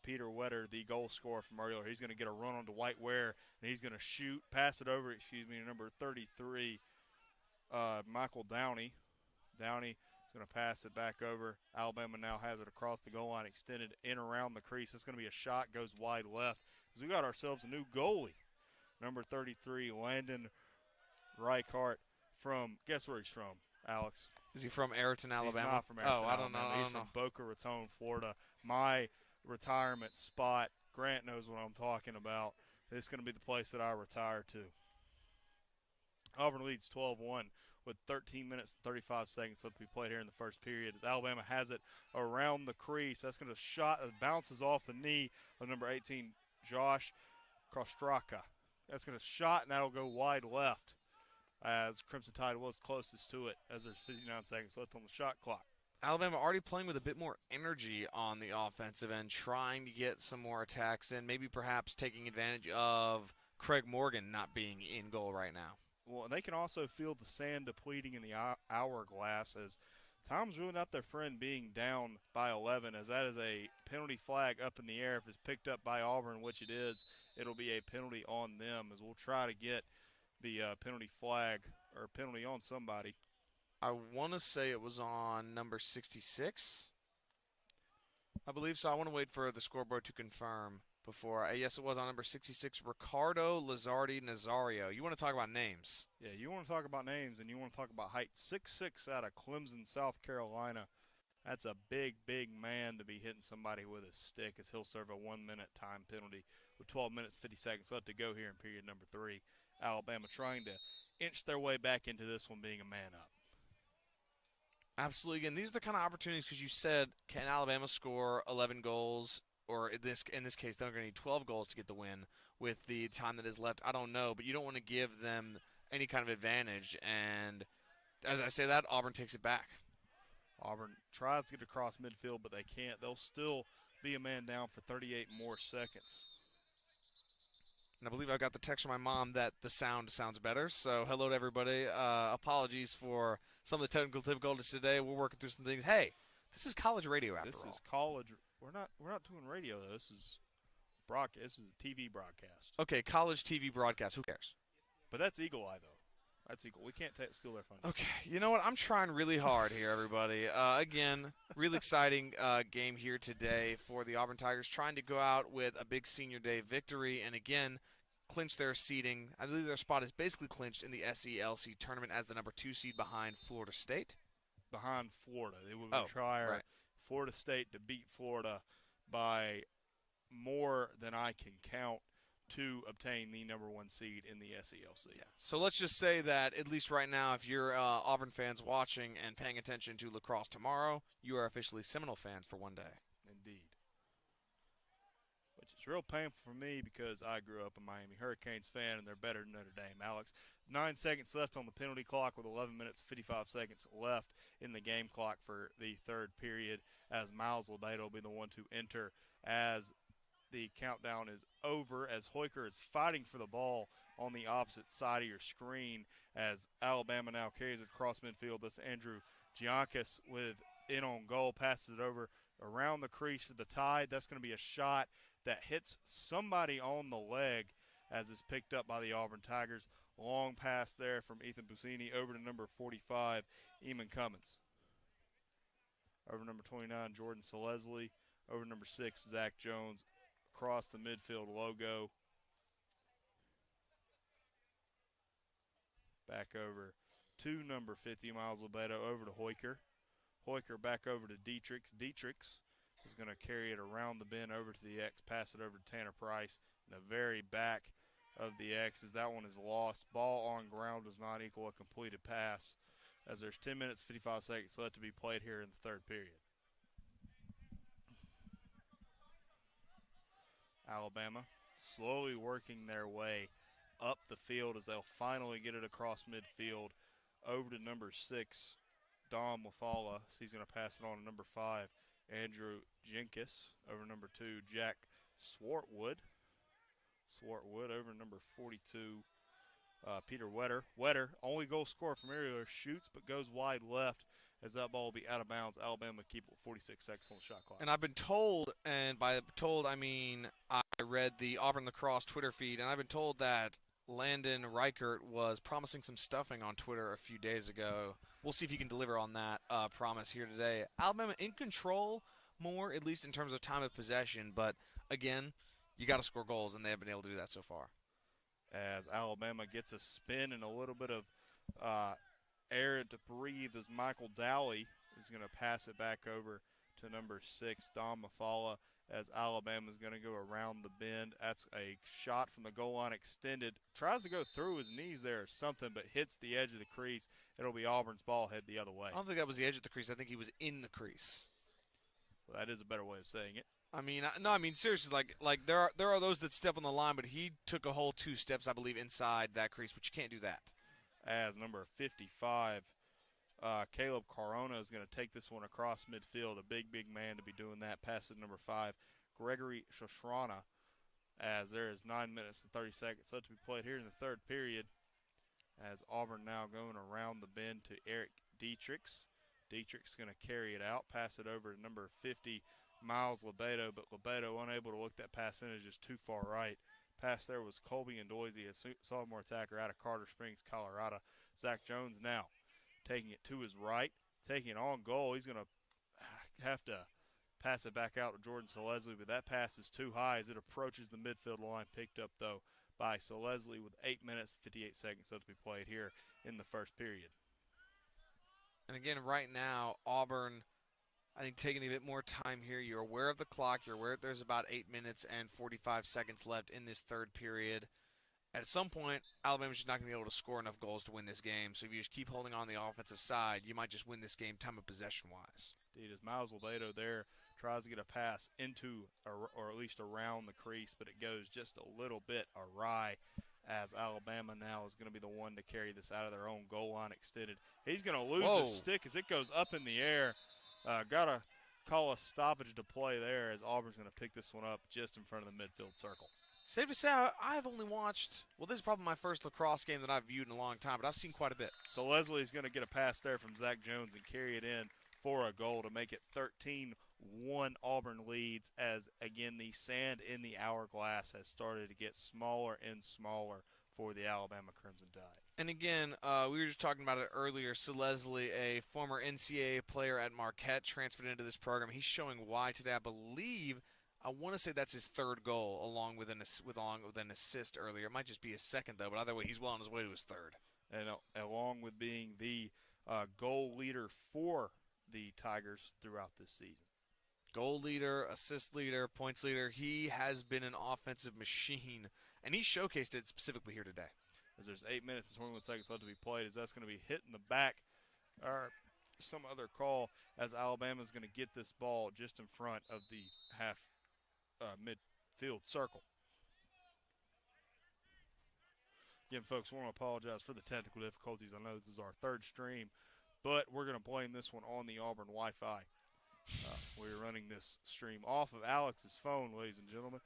Speaker 1: Peter Wetter, the goal scorer from earlier. He's going to get a run on Dwight Ware, and he's going to pass it over, to number 33, Michael Downey. Downey is going to pass it back over. Alabama now has it across the goal line, extended in around the crease. It's going to be a shot, goes wide left. Because we got ourselves a new goalie. Number 33, Landon Reichart from, guess where he's from, Alex?
Speaker 2: Is he from Ayrton, Alabama?
Speaker 1: He's not from Ayrton,
Speaker 2: I don't know.
Speaker 1: He's from Boca Raton, Florida. My retirement spot. Grant knows what I'm talking about. It's going to be the place that I retire to. Auburn leads 12-1 with 13 minutes and 35 seconds left to be played here in the first period as Alabama has it around the crease. That's going to shot, bounces off the knee of number 18, Josh Kostraka. That's going to shot, and that'll go wide left as Crimson Tide was closest to it as there's 59 seconds left on the shot clock.
Speaker 2: Alabama already playing with a bit more energy on the offensive end, trying to get some more attacks in, maybe perhaps taking advantage of Craig Morgan not being in goal right now.
Speaker 1: Well, and they can also feel the sand depleting in the hourglass as time's really not their friend being down by 11 as that is a penalty flag up in the air. If it's picked up by Auburn, which it is, it'll be a penalty on them as we'll try to get the penalty flag or penalty on somebody.
Speaker 2: I want to say it was on number 66, I believe. So I want to wait for the scoreboard to confirm before. Yes, it was on number 66, Ricardo Lizardi Nazario. You want to talk about names?
Speaker 1: Yeah, you want to talk about names and you want to talk about height. 6'6" out of Clemson, South Carolina. That's a big, big man to be hitting somebody with a stick as he'll serve a 1-minute time penalty with 12 minutes, 50 seconds left to go here in period number 3. Alabama trying to inch their way back into this one being a man up.
Speaker 2: Absolutely. And these are the kind of opportunities because you said, can Alabama score 11 goals? Or in this case, they're going to need 12 goals to get the win with the time that is left. I don't know, but you don't want to give them any kind of advantage. And as I say that, Auburn takes it back.
Speaker 1: Auburn tries to get across midfield, but they can't. They'll still be a man down for 38 more seconds.
Speaker 2: And I believe I got the text from my mom that the sound sounds better. So hello to everybody. Apologies for some of the technical difficulties today. We're working through some things. Hey, this is college radio after all.
Speaker 1: This is college. We're not doing radio though. This is broadcast. This is a TV broadcast.
Speaker 2: Okay, college TV broadcast. Who cares?
Speaker 1: But that's Eagle Eye though. That's Eagle. We can't steal their fun.
Speaker 2: Okay, you know what? I'm trying really hard here, everybody. Again, really exciting game here today for the Auburn Tigers, trying to go out with a big senior day victory and again clinch their seeding. I believe their spot is basically clinched in the SELC tournament as the number 2 seed behind Florida State.
Speaker 1: Behind Florida. They will try Florida State to beat Florida by more than I can count to obtain the number 1 seed in the SELC.
Speaker 2: Yeah. So let's just say that, at least right now, if you're Auburn fans watching and paying attention to lacrosse tomorrow, you are officially Seminole fans for one day.
Speaker 1: Indeed. Which is real painful for me because I grew up a Miami Hurricanes fan and they're better than Notre Dame. Alex, 9 seconds left on the penalty clock with 11 minutes 55 seconds left in the game clock for the third period as Miles Lebedo will be the one to enter as the countdown is over as Hoyker is fighting for the ball on the opposite side of your screen as Alabama now carries it across midfield. That's Andrew Giannis with in on goal, passes it over around the crease for the tie. That's going to be a shot that hits somebody on the leg as it's picked up by the Auburn Tigers. Long pass there from Ethan Busini over to number 45, Eamon Cummins. Over number 29, Jordan Selesli. Over number 6, Zach Jones. Across the midfield logo. Back over to number 50, Miles Lebedo, over to Hoyker. Hoyker back over to Dietrich. Dietrich is going to carry it around the bend over to the X, pass it over to Tanner Price in the very back of the X's. That one is lost. Ball on ground does not equal a completed pass, as there's 10 minutes, 55 seconds left to be played here in the third period. Alabama slowly working their way up the field as they'll finally get it across midfield over to number 6, Dom Wafala. So he's going to pass it on to number 5, Andrew Jenkins. Over number 2, Jack Swartwood. Swartwood over number 42, Peter Wetter. Wetter, only goal scorer from earlier, shoots but goes wide left as that ball will be out of bounds. Alabama keep it with 46 seconds on the shot clock.
Speaker 2: And I've been told, and by told I mean I read the Auburn Lacrosse Twitter feed, and I've been told that Landon Reichert was promising some stuffing on Twitter a few days ago. We'll see if he can deliver on that promise here today. Alabama in control more, at least in terms of time of possession, but again, you got to score goals, and they haven't been able to do that so far.
Speaker 1: As Alabama gets a spin and a little bit of air to breathe, as Michael Dowley is going to pass it back over to number 6, Dom Mafala, as Alabama is going to go around the bend. That's a shot from the goal line extended. Tries to go through his knees there or something, but hits the edge of the crease. It'll be Auburn's ball head the other way.
Speaker 2: I don't think that was the edge of the crease. I think he was in the crease.
Speaker 1: Well, that is a better way of saying it.
Speaker 2: I mean, seriously, like there are those that step on the line, but he took a whole 2 steps, I believe, inside that crease, but you can't do that.
Speaker 1: As number 55, Caleb Corona is going to take this one across midfield. A big man to be doing that. Pass to number 5, Gregory Shoshrana, as there is 9 minutes and 30 seconds left to be played here in the third period. As Auburn now going around the bend to Eric Dietrich. Dietrich's going to carry it out, pass it over to number 50, Miles Lebedo, but Lebedo unable to look that pass in, is just too far right. Pass there was Colby and Doisy, a sophomore attacker out of Carter Springs, Colorado. Zach Jones now taking it to his right, taking it on goal. He's going to have to pass it back out to Jordan Selesli, but that pass is too high as it approaches the midfield line, picked up, though, by Selesli with 8 minutes, 58 seconds left to be played here in the first period.
Speaker 2: And again, right now, Auburn, I think, taking a bit more time here. You're aware of the clock. You're aware that there's about 8 minutes and 45 seconds left in this third period. At some point, Alabama's just not going to be able to score enough goals to win this game. So if you just keep holding on the offensive side, you might just win this game time of possession-wise.
Speaker 1: Indeed, as Miles Lebedo there tries to get a pass into or at least around the crease, but it goes just a little bit awry, as Alabama now is going to be the one to carry this out of their own goal line extended. He's going to lose his stick as it goes up in the air. Got to call a stoppage to play there, as Auburn's going to pick this one up just in front of the midfield circle.
Speaker 2: Safe to say, I've only watched, well, this is probably my first lacrosse game that I've viewed in a long time, but I've seen quite a bit.
Speaker 1: So Leslie's going to get a pass there from Zach Jones and carry it in for a goal to make it 13-1 Auburn leads, as, again, the sand in the hourglass has started to get smaller and smaller for the Alabama Crimson Tide.
Speaker 2: And again, we were just talking about it earlier. Selesli, a former NCAA player at Marquette, transferred into this program. He's showing why today. I want to say that's his third goal, along with an assist earlier. It might just be his second, though, but either way, he's well on his way to his third.
Speaker 1: And along with being the goal leader for the Tigers throughout this season.
Speaker 2: Goal leader, assist leader, points leader. He has been an offensive machine, and he showcased it specifically here today.
Speaker 1: As there's 8 minutes and 21 seconds left to be played, as that's going to be hit in the back or some other call, as Alabama's going to get this ball just in front of the half midfield circle. Again, folks, I want to apologize for the technical difficulties. I know this is our third stream, but we're going to blame this one on the Auburn Wi-Fi. We're running this stream off of Alex's phone, ladies and gentlemen.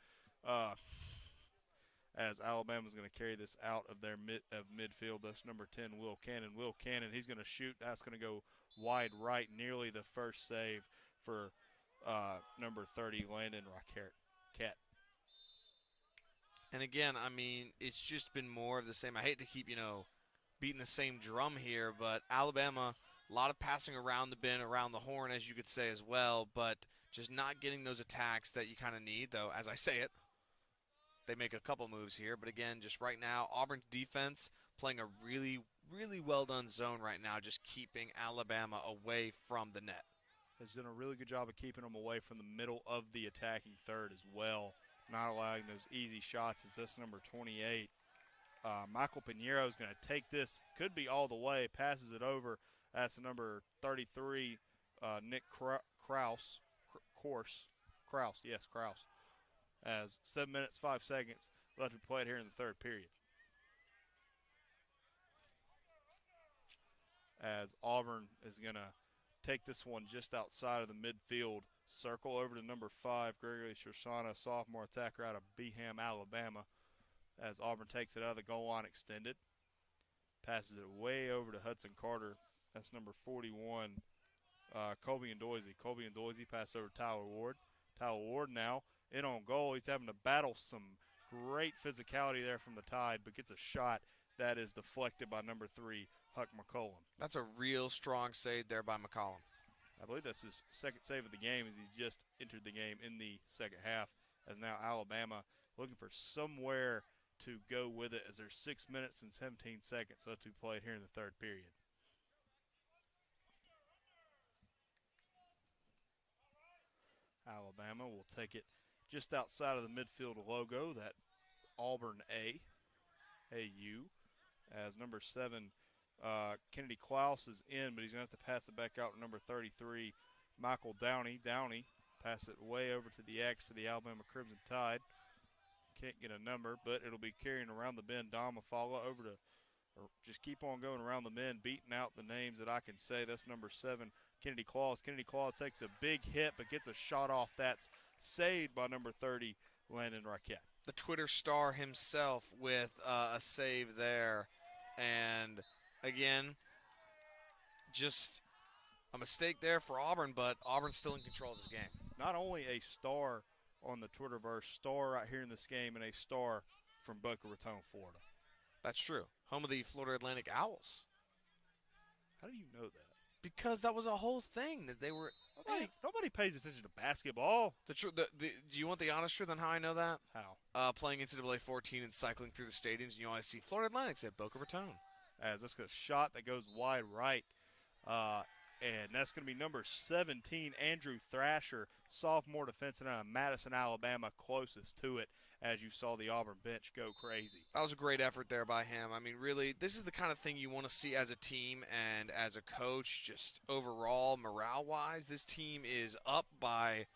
Speaker 1: as Alabama's going to carry this out of their midfield. That's number 10, Will Cannon. Will Cannon, he's going to shoot. That's going to go wide right, nearly the first save for number 30, Landon Raquette.
Speaker 2: And again, I mean, it's just been more of the same. I hate to keep, beating the same drum here, but Alabama, a lot of passing around the bin, around the horn, as you could say as well, but just not getting those attacks that you kind of need, though, as I say it. They make a couple moves here, but again, just right now, Auburn's defense playing a really, really well-done zone right now, just keeping Alabama away from the net.
Speaker 1: Has done a really good job of keeping them away from the middle of the attacking third as well, not allowing those easy shots. As this number 28, Michael Pinheiro is going to take this, could be all the way, passes it over. That's the number 33, Nick Kraus. As 7 minutes, 5 seconds left to play it here in the third period. As Auburn is going to take this one just outside of the midfield circle over to number 5, Gregory Shoshana, sophomore attacker out of Beham, Alabama. As Auburn takes it out of the goal line extended. Passes it way over to Hudson Carter. That's number 41, Colby Ndoise. Colby Ndoise passes over to Tyler Ward. Tyler Ward now in on goal. He's having to battle some great physicality there from the Tide, but gets a shot that is deflected by number 3, Huck McCollum.
Speaker 2: That's a real strong save there by McCollum.
Speaker 1: I believe that's his second save of the game as he just entered the game in the second half, as now Alabama looking for somewhere to go with it as there's 6 minutes and 17 seconds left to play here in the third period. Alabama will take it just outside of the midfield logo, that Auburn AU, as number 7, Kennedy Klaus is in, but he's going to have to pass it back out to number 33, Michael Downey. Downey pass it way over to the X for the Alabama Crimson Tide. Can't get a number, but it'll be carrying around the bend. Dom Afala over to, or just keep on going around the bend, beating out the names that I can say. That's number 7, Kennedy Claus. Kennedy Claus takes a big hit, but gets a shot off. That's saved by number 30, Landon Raquette.
Speaker 2: The Twitter star himself with a save there. And again, just a mistake there for Auburn, but Auburn's still in control of this game.
Speaker 1: Not only a star on the Twitterverse, star right here in this game, and a star from Boca Raton, Florida.
Speaker 2: That's true. Home of the Florida Atlantic Owls.
Speaker 1: How do you know that?
Speaker 2: Because that was a whole thing that they were.
Speaker 1: Nobody pays attention to basketball.
Speaker 2: Do you want the honest truth on how I know that?
Speaker 1: How?
Speaker 2: Playing NCAA 14 and cycling through the stadiums, and you always see Florida Atlantic at Boca Raton.
Speaker 1: As that's a shot that goes wide right. And that's going to be number 17, Andrew Thrasher, sophomore defenseman out of Madison, Alabama, closest to it, as you saw the Auburn bench go crazy.
Speaker 2: That was a great effort there by him. I mean, really, this is the kind of thing you want to see as a team and as a coach, just overall, morale-wise. This team is up by,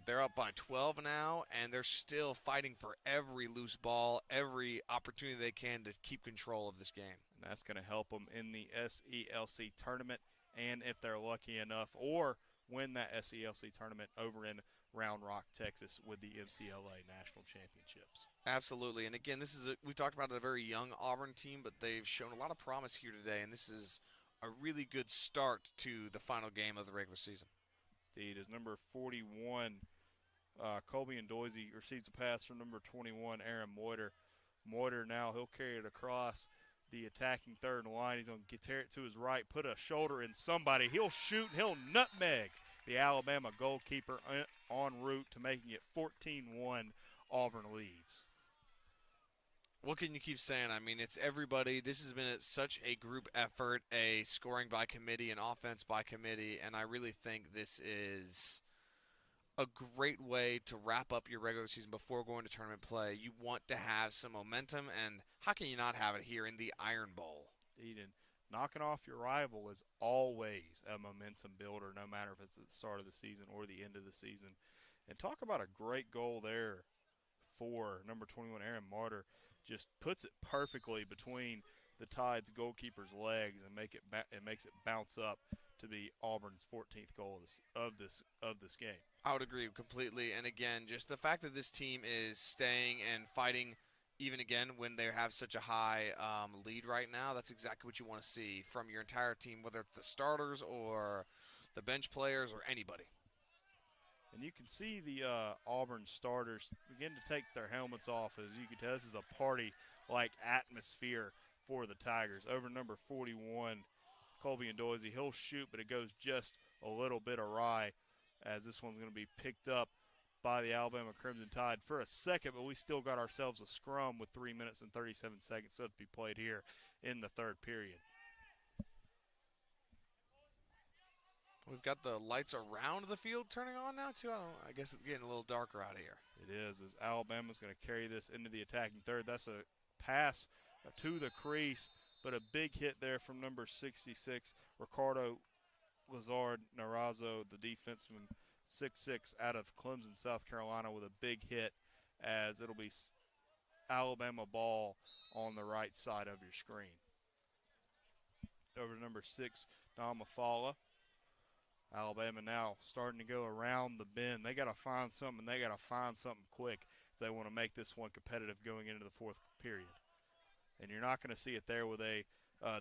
Speaker 2: they're up by 12 now, and they're still fighting for every loose ball, every opportunity they can to keep control of this game.
Speaker 1: And that's going to help them in the SELC tournament, and if they're lucky enough, or win that SELC tournament over in Round Rock, Texas, with the MCLA National Championships.
Speaker 2: Absolutely. And again, we talked about a very young Auburn team, but they've shown a lot of promise here today, and this is a really good start to the final game of the regular season.
Speaker 1: Indeed, as number 41, Colby Ndoise receives the pass from number 21, Aaron Moiter. Moiter now, he'll carry it across the attacking third line. He's going to tear it to his right, put a shoulder in somebody. He'll shoot, he'll nutmeg the Alabama goalkeeper en route to making it 14-1. Auburn leads.
Speaker 2: What can you keep saying? I mean, it's everybody. This has been such a group effort, a scoring by committee, an offense by committee, and I really think this is a great way to wrap up your regular season before going to tournament play. You want to have some momentum, and how can you not have it here in the Iron Bowl?
Speaker 1: Indeed, and knocking off your rival is always a momentum builder, no matter if it's at the start of the season or the end of the season. And talk about a great goal there for number 21, Aaron Martyr. Just puts it perfectly between the Tide's goalkeeper's legs and makes it bounce up to be Auburn's 14th goal of this game.
Speaker 2: I would agree completely. And again, just the fact that this team is staying and fighting even again when they have such a high lead right now, that's exactly what you want to see from your entire team, whether it's the starters or the bench players or anybody.
Speaker 1: And you can see the Auburn starters begin to take their helmets off. As you can tell, this is a party-like atmosphere for the Tigers. Over number 41, Colby and Doisy, he'll shoot, but it goes just a little bit awry, as this one's going to be picked up by the Alabama Crimson Tide for a second, but we still got ourselves a scrum with 3 minutes and 37 seconds left to be played here in the third period.
Speaker 2: We've got the lights around the field turning on now, too. I guess it's getting a little darker out of here.
Speaker 1: It is, as Alabama's going to carry this into the attacking third. That's a pass to the crease, but a big hit there from number 66, Ricardo Lazard Narazo, the defenseman, 6'6", out of Clemson, South Carolina, with a big hit, as it'll be Alabama ball on the right side of your screen. Over to number 6, Don Mafala. Alabama now starting to go around the bend. They got to find something. They got to find something quick if they want to make this one competitive going into the fourth period. And you're not going to see it there with a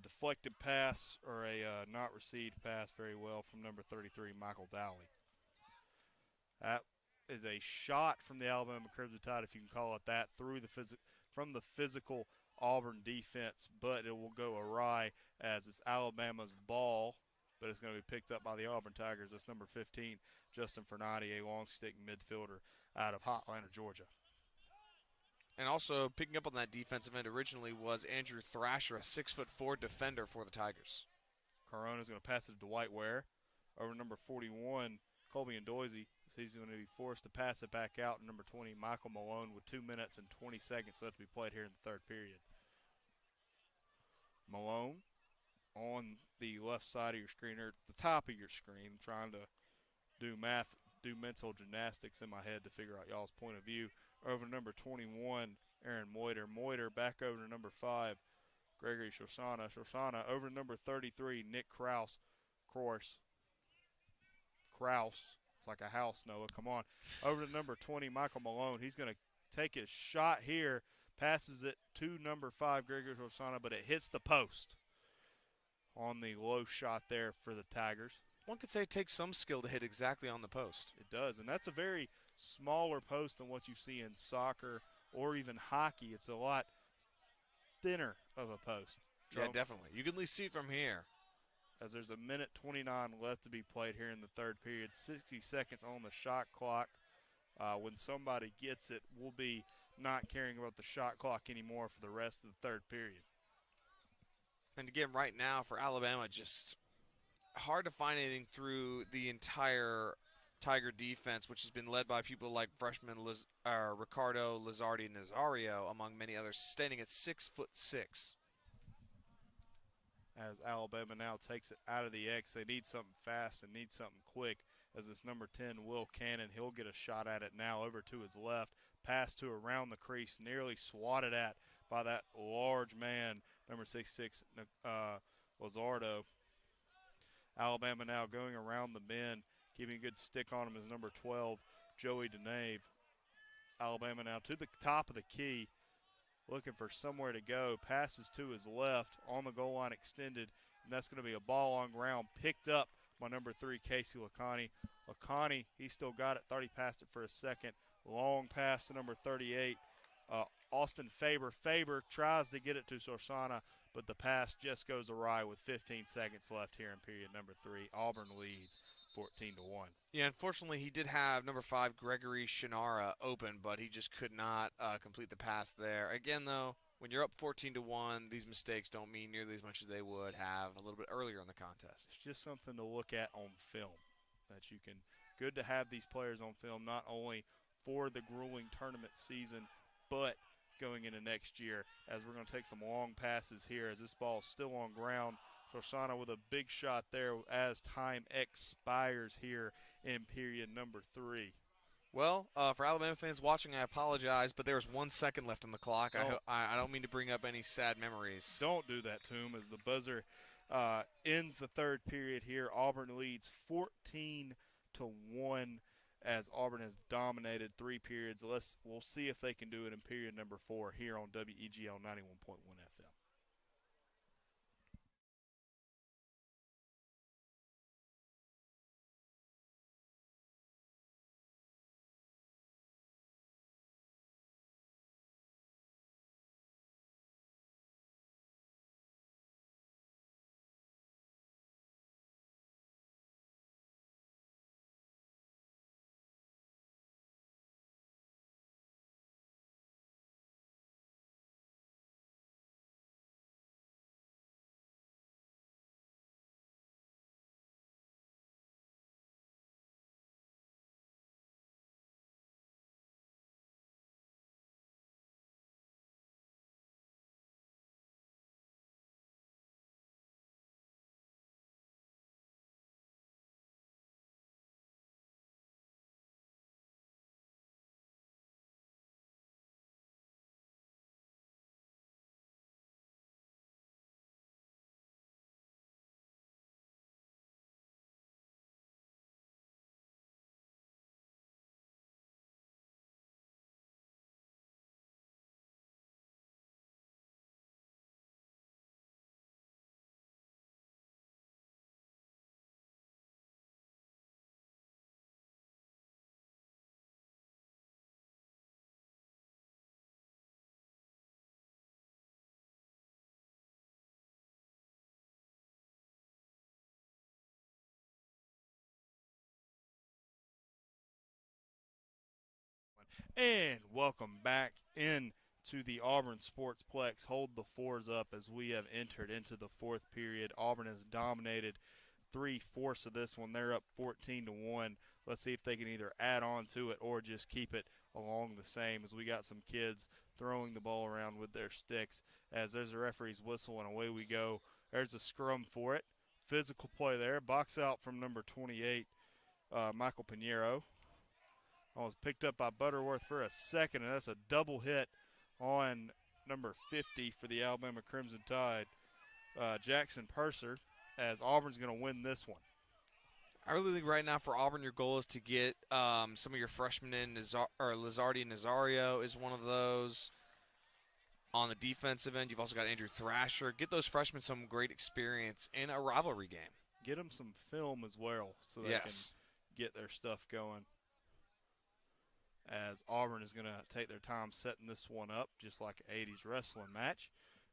Speaker 1: deflected pass or a not received pass very well from number 33, Michael Dowley. That is a shot from the Alabama Crimson Tide, if you can call it that, through the from the physical Auburn defense, but it will go awry as it's Alabama's ball, but it's going to be picked up by the Auburn Tigers. That's number 15, Justin Fernati, a long stick midfielder out of Hotlanta, Georgia.
Speaker 2: And also picking up on that defensive end originally was Andrew Thrasher, a 6'4" defender for the Tigers.
Speaker 1: Corona's going to pass it to Dwight Ware. Over number 41, Colby and Doisy. He's going to be forced to pass it back out to number 20, Michael Malone, with 2 minutes and 20 seconds left to be played here in the third period. Malone on the left side of your screen, or the top of your screen. I'm trying to do mental gymnastics in my head to figure out y'all's point of view. Over number 21, Aaron Moiter. Moiter back over to number 5, Gregory Shoshana. Shoshana over to number 33, Nick Kraus. Kraus. It's like a house, Noah. Come on. Over to number 20, Michael Malone. He's going to take his shot here. Passes it to number 5, Gregory Shoshana, but it hits the post on the low shot there for the Tigers.
Speaker 2: One could say it takes some skill to hit exactly on the post.
Speaker 1: It does, and that's a very smaller post than what you see in soccer or even hockey. It's a lot thinner of a post.
Speaker 2: Yeah, definitely. You can at least see it from here.
Speaker 1: As there's a minute 29 left to be played here in the third period, 60 seconds on the shot clock. When somebody gets it, we'll be not caring about the shot clock anymore for the rest of the third period.
Speaker 2: And again, right now for Alabama, just hard to find anything through the entire Tiger defense, which has been led by people like freshman Ricardo Lizardi Nazario, among many others, standing at 6'6".
Speaker 1: As Alabama now takes it out of the X, they need something fast and need something quick. As this number 10, Will Cannon, he'll get a shot at it now over to his left. Pass to around the crease, nearly swatted at by that large man, number 66, Lazardo. Alabama now going around the bend, keeping a good stick on him is number 12, Joey Denave. Alabama now to the top of the key, looking for somewhere to go. Passes to his left, on the goal line extended, and that's going to be a ball on ground picked up by number 3, Casey Lacani. Lacani, he still got it, thought he passed it for a second. Long pass to number 38, Austin Faber. Faber tries to get it to Sorsana, but the pass just goes awry with 15 seconds left here in period number 3. Auburn leads 14-1.
Speaker 2: Yeah, unfortunately, he did have number 5, Gregory Shinara, open, but he just could not complete the pass there. Again, though, when you're up 14-1, these mistakes don't mean nearly as much as they would have a little bit earlier in the contest.
Speaker 1: It's just something to look at on film, that you can – good to have these players on film, not only for the grueling tournament season, but going into next year, as we're going to take some long passes here as this ball is still on ground. Shoshana with a big shot there as time expires here in period number 3.
Speaker 2: Well, for Alabama fans watching, I apologize, but there's 1 second left on the clock. I don't mean to bring up any sad memories.
Speaker 1: Don't do that to him, as the buzzer ends the third period here. Auburn leads 14-1 as Auburn has dominated 3 periods. We'll see if they can do it in period number 4 here on WEGL 91.1 FM. And welcome back in to the Auburn Sportsplex. Hold the fours up as we have entered into the 4th period. Auburn has dominated 3/4 of this one. They're up 14-1. Let's see if they can either add on to it or just keep it along the same, as we got some kids throwing the ball around with their sticks. As there's a referee's whistle and away we go. There's a scrum for it. Physical play there. Box out from number 28, Michael Pinheiro. I was picked up by Butterworth for a second, and that's a double hit on number 50 for the Alabama Crimson Tide, Jackson Purser, as Auburn's going to win this one.
Speaker 2: I really think right now for Auburn, your goal is to get some of your freshmen in. Lizardi and Nazario is one of those. On the defensive end, you've also got Andrew Thrasher. Get those freshmen some great experience in a rivalry game.
Speaker 1: Get them some film as well so they can get their stuff going. As Auburn is going to take their time setting this one up, just like an 80s wrestling match.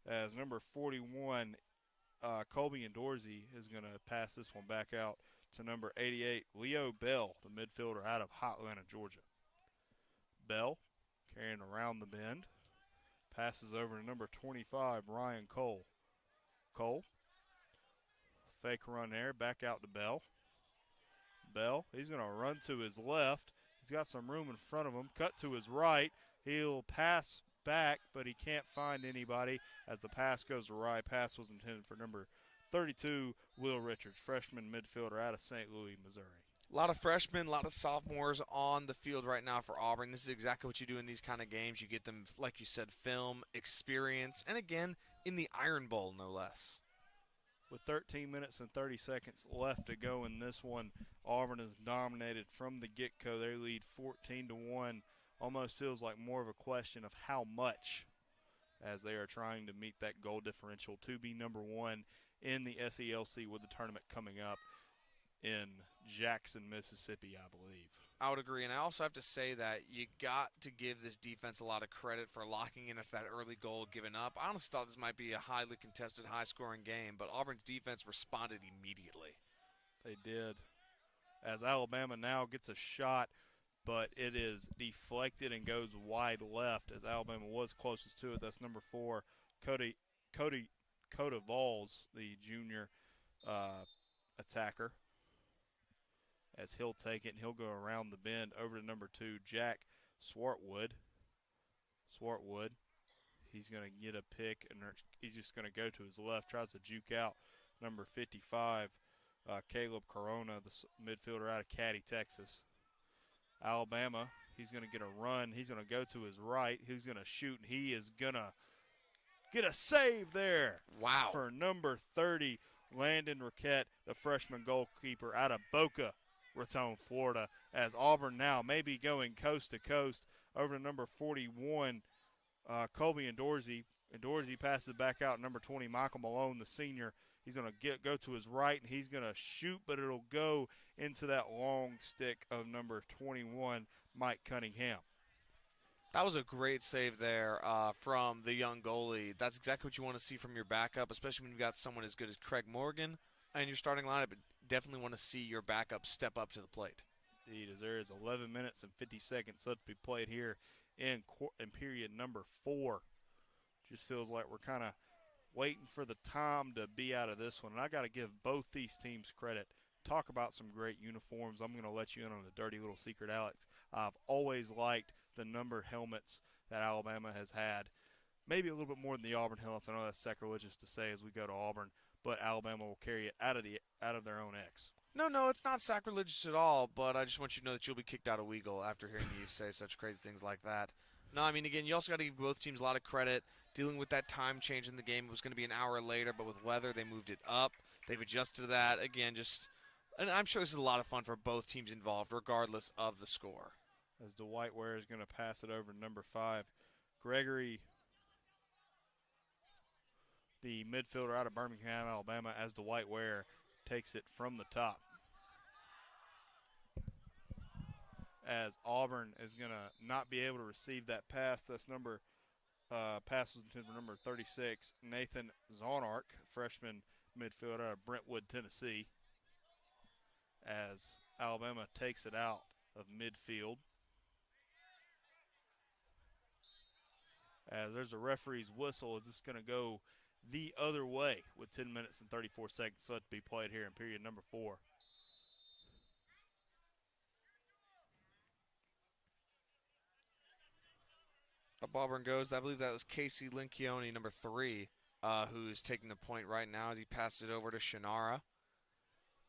Speaker 1: As number 41, Colby and Dorsey, is going to pass this one back out to number 88, Leo Bell, the midfielder out of Hotlanta, Georgia. Bell carrying around the bend. Passes over to number 25, Ryan Cole. Cole, fake run there, back out to Bell. Bell, he's going to run to his left. He's got some room in front of him. Cut to his right. He'll pass back, but he can't find anybody as the pass goes awry. Pass was intended for number 32, Will Richards, freshman midfielder out of St. Louis, Missouri.
Speaker 2: A lot of freshmen, a lot of sophomores on the field right now for Auburn. This is exactly what you do in these kind of games. You get them, like you said, film, experience, and again, in the Iron Bowl, no less.
Speaker 1: With 13 minutes and 30 seconds left to go in this one, Auburn is dominated from the get-go. They lead 14-1. Almost feels like more of a question of how much, as they are trying to meet that goal differential to be number 1 in the SELC with the tournament coming up in Jackson, Mississippi, I believe.
Speaker 2: I would agree, and I also have to say that you got to give this defense a lot of credit for locking in after that early goal given up. I honestly thought this might be a highly contested, high-scoring game, but Auburn's defense responded immediately.
Speaker 1: They did. As Alabama now gets a shot, but it is deflected and goes wide left, as Alabama was closest to it. That's number 4, Coda Vols, the junior attacker. As he'll take it, and he'll go around the bend over to number 2, Jack Swartwood. He's going to get a pick, and he's just going to go to his left, tries to juke out number 55, Caleb Corona, the midfielder out of Caddy, Texas. Alabama, he's going to get a run. He's going to go to his right. He's going to shoot, and he is going to get a save there.
Speaker 2: Wow.
Speaker 1: For number 30, Landon Riquette, the freshman goalkeeper out of Boca Raton, Florida. as Auburn now may be going coast to coast over to number 41, Colby and Dorsey. And Dorsey passes back out number 20, Michael Malone, the senior. He's going to go to his right, and he's going to shoot, but it'll go into that long stick of number 21, Mike Cunningham.
Speaker 2: That was a great save there from the young goalie. That's exactly what you want to see from your backup, especially when you've got someone as good as Craig Morgan in your starting lineup. Definitely want to see your backup step up to the plate.
Speaker 1: Indeed, as there is 11 minutes and 50 seconds left to be played here in period number 4. Just feels like we're kind of waiting for the time to be out of this one. And I got to give both these teams credit. Talk about some great uniforms. I'm going to let you in on a dirty little secret, Alex. I've always liked the numbered helmets that Alabama has had. Maybe a little bit more than the Auburn helmets. I know that's sacrilegious to say as we go to Auburn, but Alabama will carry it out of their own X.
Speaker 2: No, it's not sacrilegious at all, but I just want you to know that you'll be kicked out of Weagle after hearing you say such crazy things like that. No, I mean, again, you also got to give both teams a lot of credit. Dealing with that time change in the game, it was going to be an hour later, but with weather, they moved it up. They've adjusted to that. Again, and I'm sure this is a lot of fun for both teams involved, regardless of the score.
Speaker 1: As Dwight Ware is going to pass it over to number 5, Gregory, the midfielder out of Birmingham, Alabama, as Dwight Ware takes it from the top. As Auburn is going to not be able to receive that pass. That's pass was intended for number 36, Nathan Zonark, freshman midfielder out of Brentwood, Tennessee, as Alabama takes it out of midfield. As there's a referee's whistle, is this going to go the other way with 10 minutes and 34 seconds left to be played here in period number 4.
Speaker 2: Up Auburn goes. I believe that was Casey Linchione, number 3, who's taking the point right now as he passes it over to Shannara.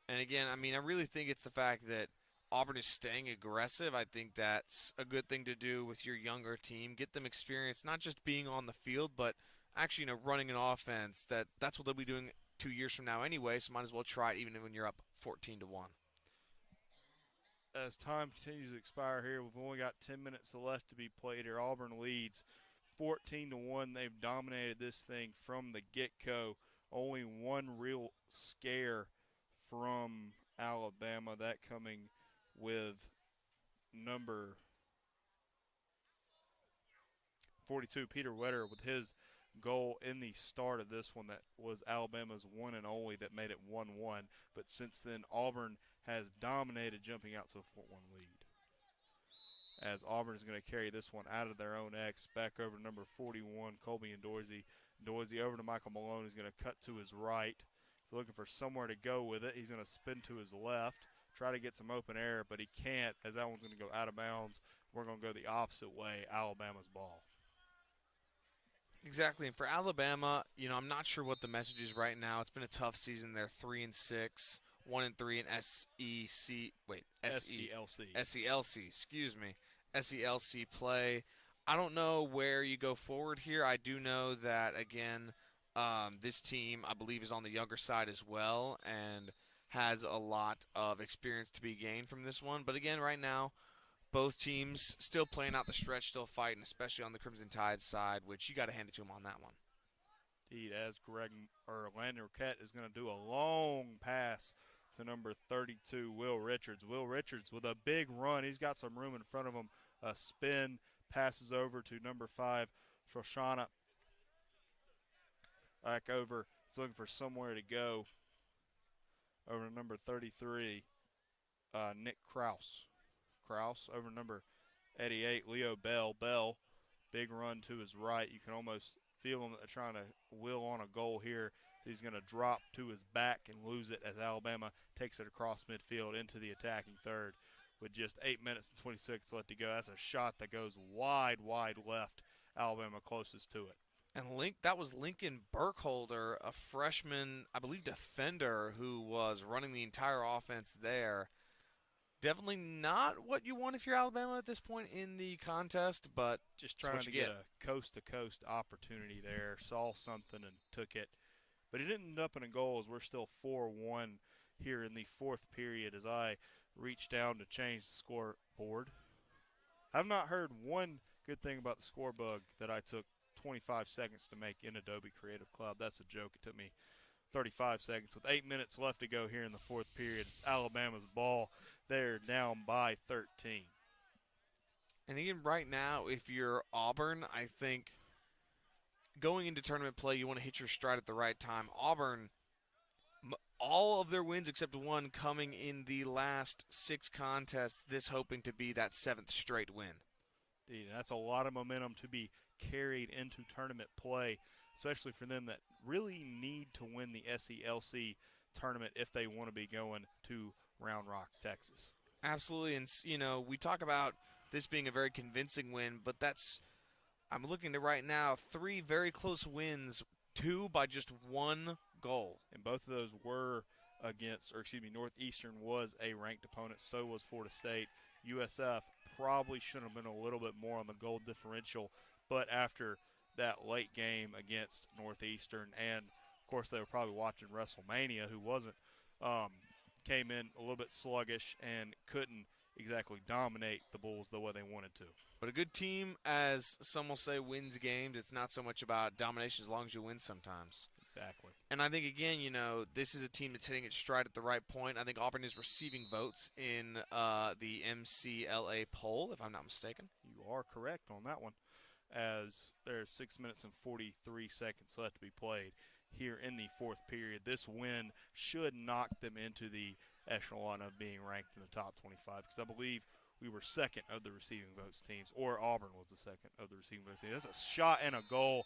Speaker 2: And again, I mean, I really think it's the fact that Auburn is staying aggressive. I think that's a good thing to do with your younger team. Get them experience, not just being on the field, but actually, running an offense. That's what they'll be doing 2 years from now anyway, so might as well try it even when you're up 14-1.
Speaker 1: As time continues to expire here, we've only got 10 minutes left to be played here. Auburn leads 14-1. They've dominated this thing from the get-go. Only one real scare from Alabama, that coming with number 42, Peter Wetter, with his goal in the start of this one that was Alabama's one and only that made it 1-1. But since then, Auburn has dominated, jumping out to a 4-1 lead. As Auburn is going to carry this one out of their own X, back over to number 41, Colby and Dorsey. Dorsey over to Michael Malone. He's going to cut to his right. He's looking for somewhere to go with it. He's going to spin to his left, try to get some open air, but he can't, as that one's going to go out of bounds. We're going to go the opposite way, Alabama's ball.
Speaker 2: Exactly, and for Alabama, I'm not sure what the message is right now. It's been a tough season. They're 3-6, 1-3 in SELC play. I don't know where you go forward here. I do know that, again, this team, I believe, is on the younger side as well and has a lot of experience to be gained from this one. But again, right now, both teams still playing out the stretch, still fighting, especially on the Crimson Tide side, which you got to hand it to them on that one.
Speaker 1: Indeed, as Landon Roquette is going to do a long pass to number 32, Will Richards. Will Richards with a big run. He's got some room in front of him. A spin, passes over to number 5, Shoshana. Back over. He's looking for somewhere to go. Over to number 33, Nick Kraus. Kraus over number 88, Leo Bell. Bell, big run to his right. You can almost feel him trying to will on a goal here. So he's going to drop to his back and lose it as Alabama takes it across midfield into the attacking third with just 8 minutes and 20 seconds left to go. That's a shot that goes wide left. Alabama closest to it.
Speaker 2: And that was Lincoln Burkholder, a freshman, I believe, defender who was running the entire offense there. Definitely not what you want if you're Alabama at this point in the contest, but
Speaker 1: just trying to get a coast-to-coast opportunity there. Saw something and took it. But it didn't end up in a goal as we're still 4-1 here in the fourth period as I reach down to change the scoreboard. I've not heard one good thing about the score bug that I took 25 seconds to make in Adobe Creative Cloud. That's a joke. It took me 35 seconds. With 8 minutes left to go here in the fourth period, it's Alabama's ball. They're down by 13.
Speaker 2: And even right now, if you're Auburn, I think going into tournament play, you want to hit your stride at the right time. Auburn, all of their wins except one coming in the last 6 contests, this hoping to be that 7th straight win.
Speaker 1: Indeed, that's a lot of momentum to be carried into tournament play, especially for them that really need to win the SELC tournament if they want to be going to Round Rock, Texas.
Speaker 2: Absolutely, and we talk about this being a very convincing win, but I'm looking at right now, 3 very close wins, 2 by just 1 goal.
Speaker 1: And both of those were Northeastern was a ranked opponent, so was Florida State. USF probably should have been a little bit more on the goal differential, but after that late game against Northeastern, and of course they were probably watching WrestleMania, who wasn't, came in a little bit sluggish and couldn't exactly dominate the Bulls the way they wanted to.
Speaker 2: But a good team, as some will say, wins games. It's not so much about domination as long as you win sometimes.
Speaker 1: Exactly.
Speaker 2: And I think, again, this is a team that's hitting its stride at the right point. I think Auburn is receiving votes in the MCLA poll, if I'm not mistaken.
Speaker 1: You are correct on that one, as there's 6 minutes and 43 seconds left to be played here in the fourth period. This win should knock them into the echelon of being ranked in the top 25, because I believe we were second of the receiving votes teams, or Auburn was the second of the receiving votes teams. That's a shot and a goal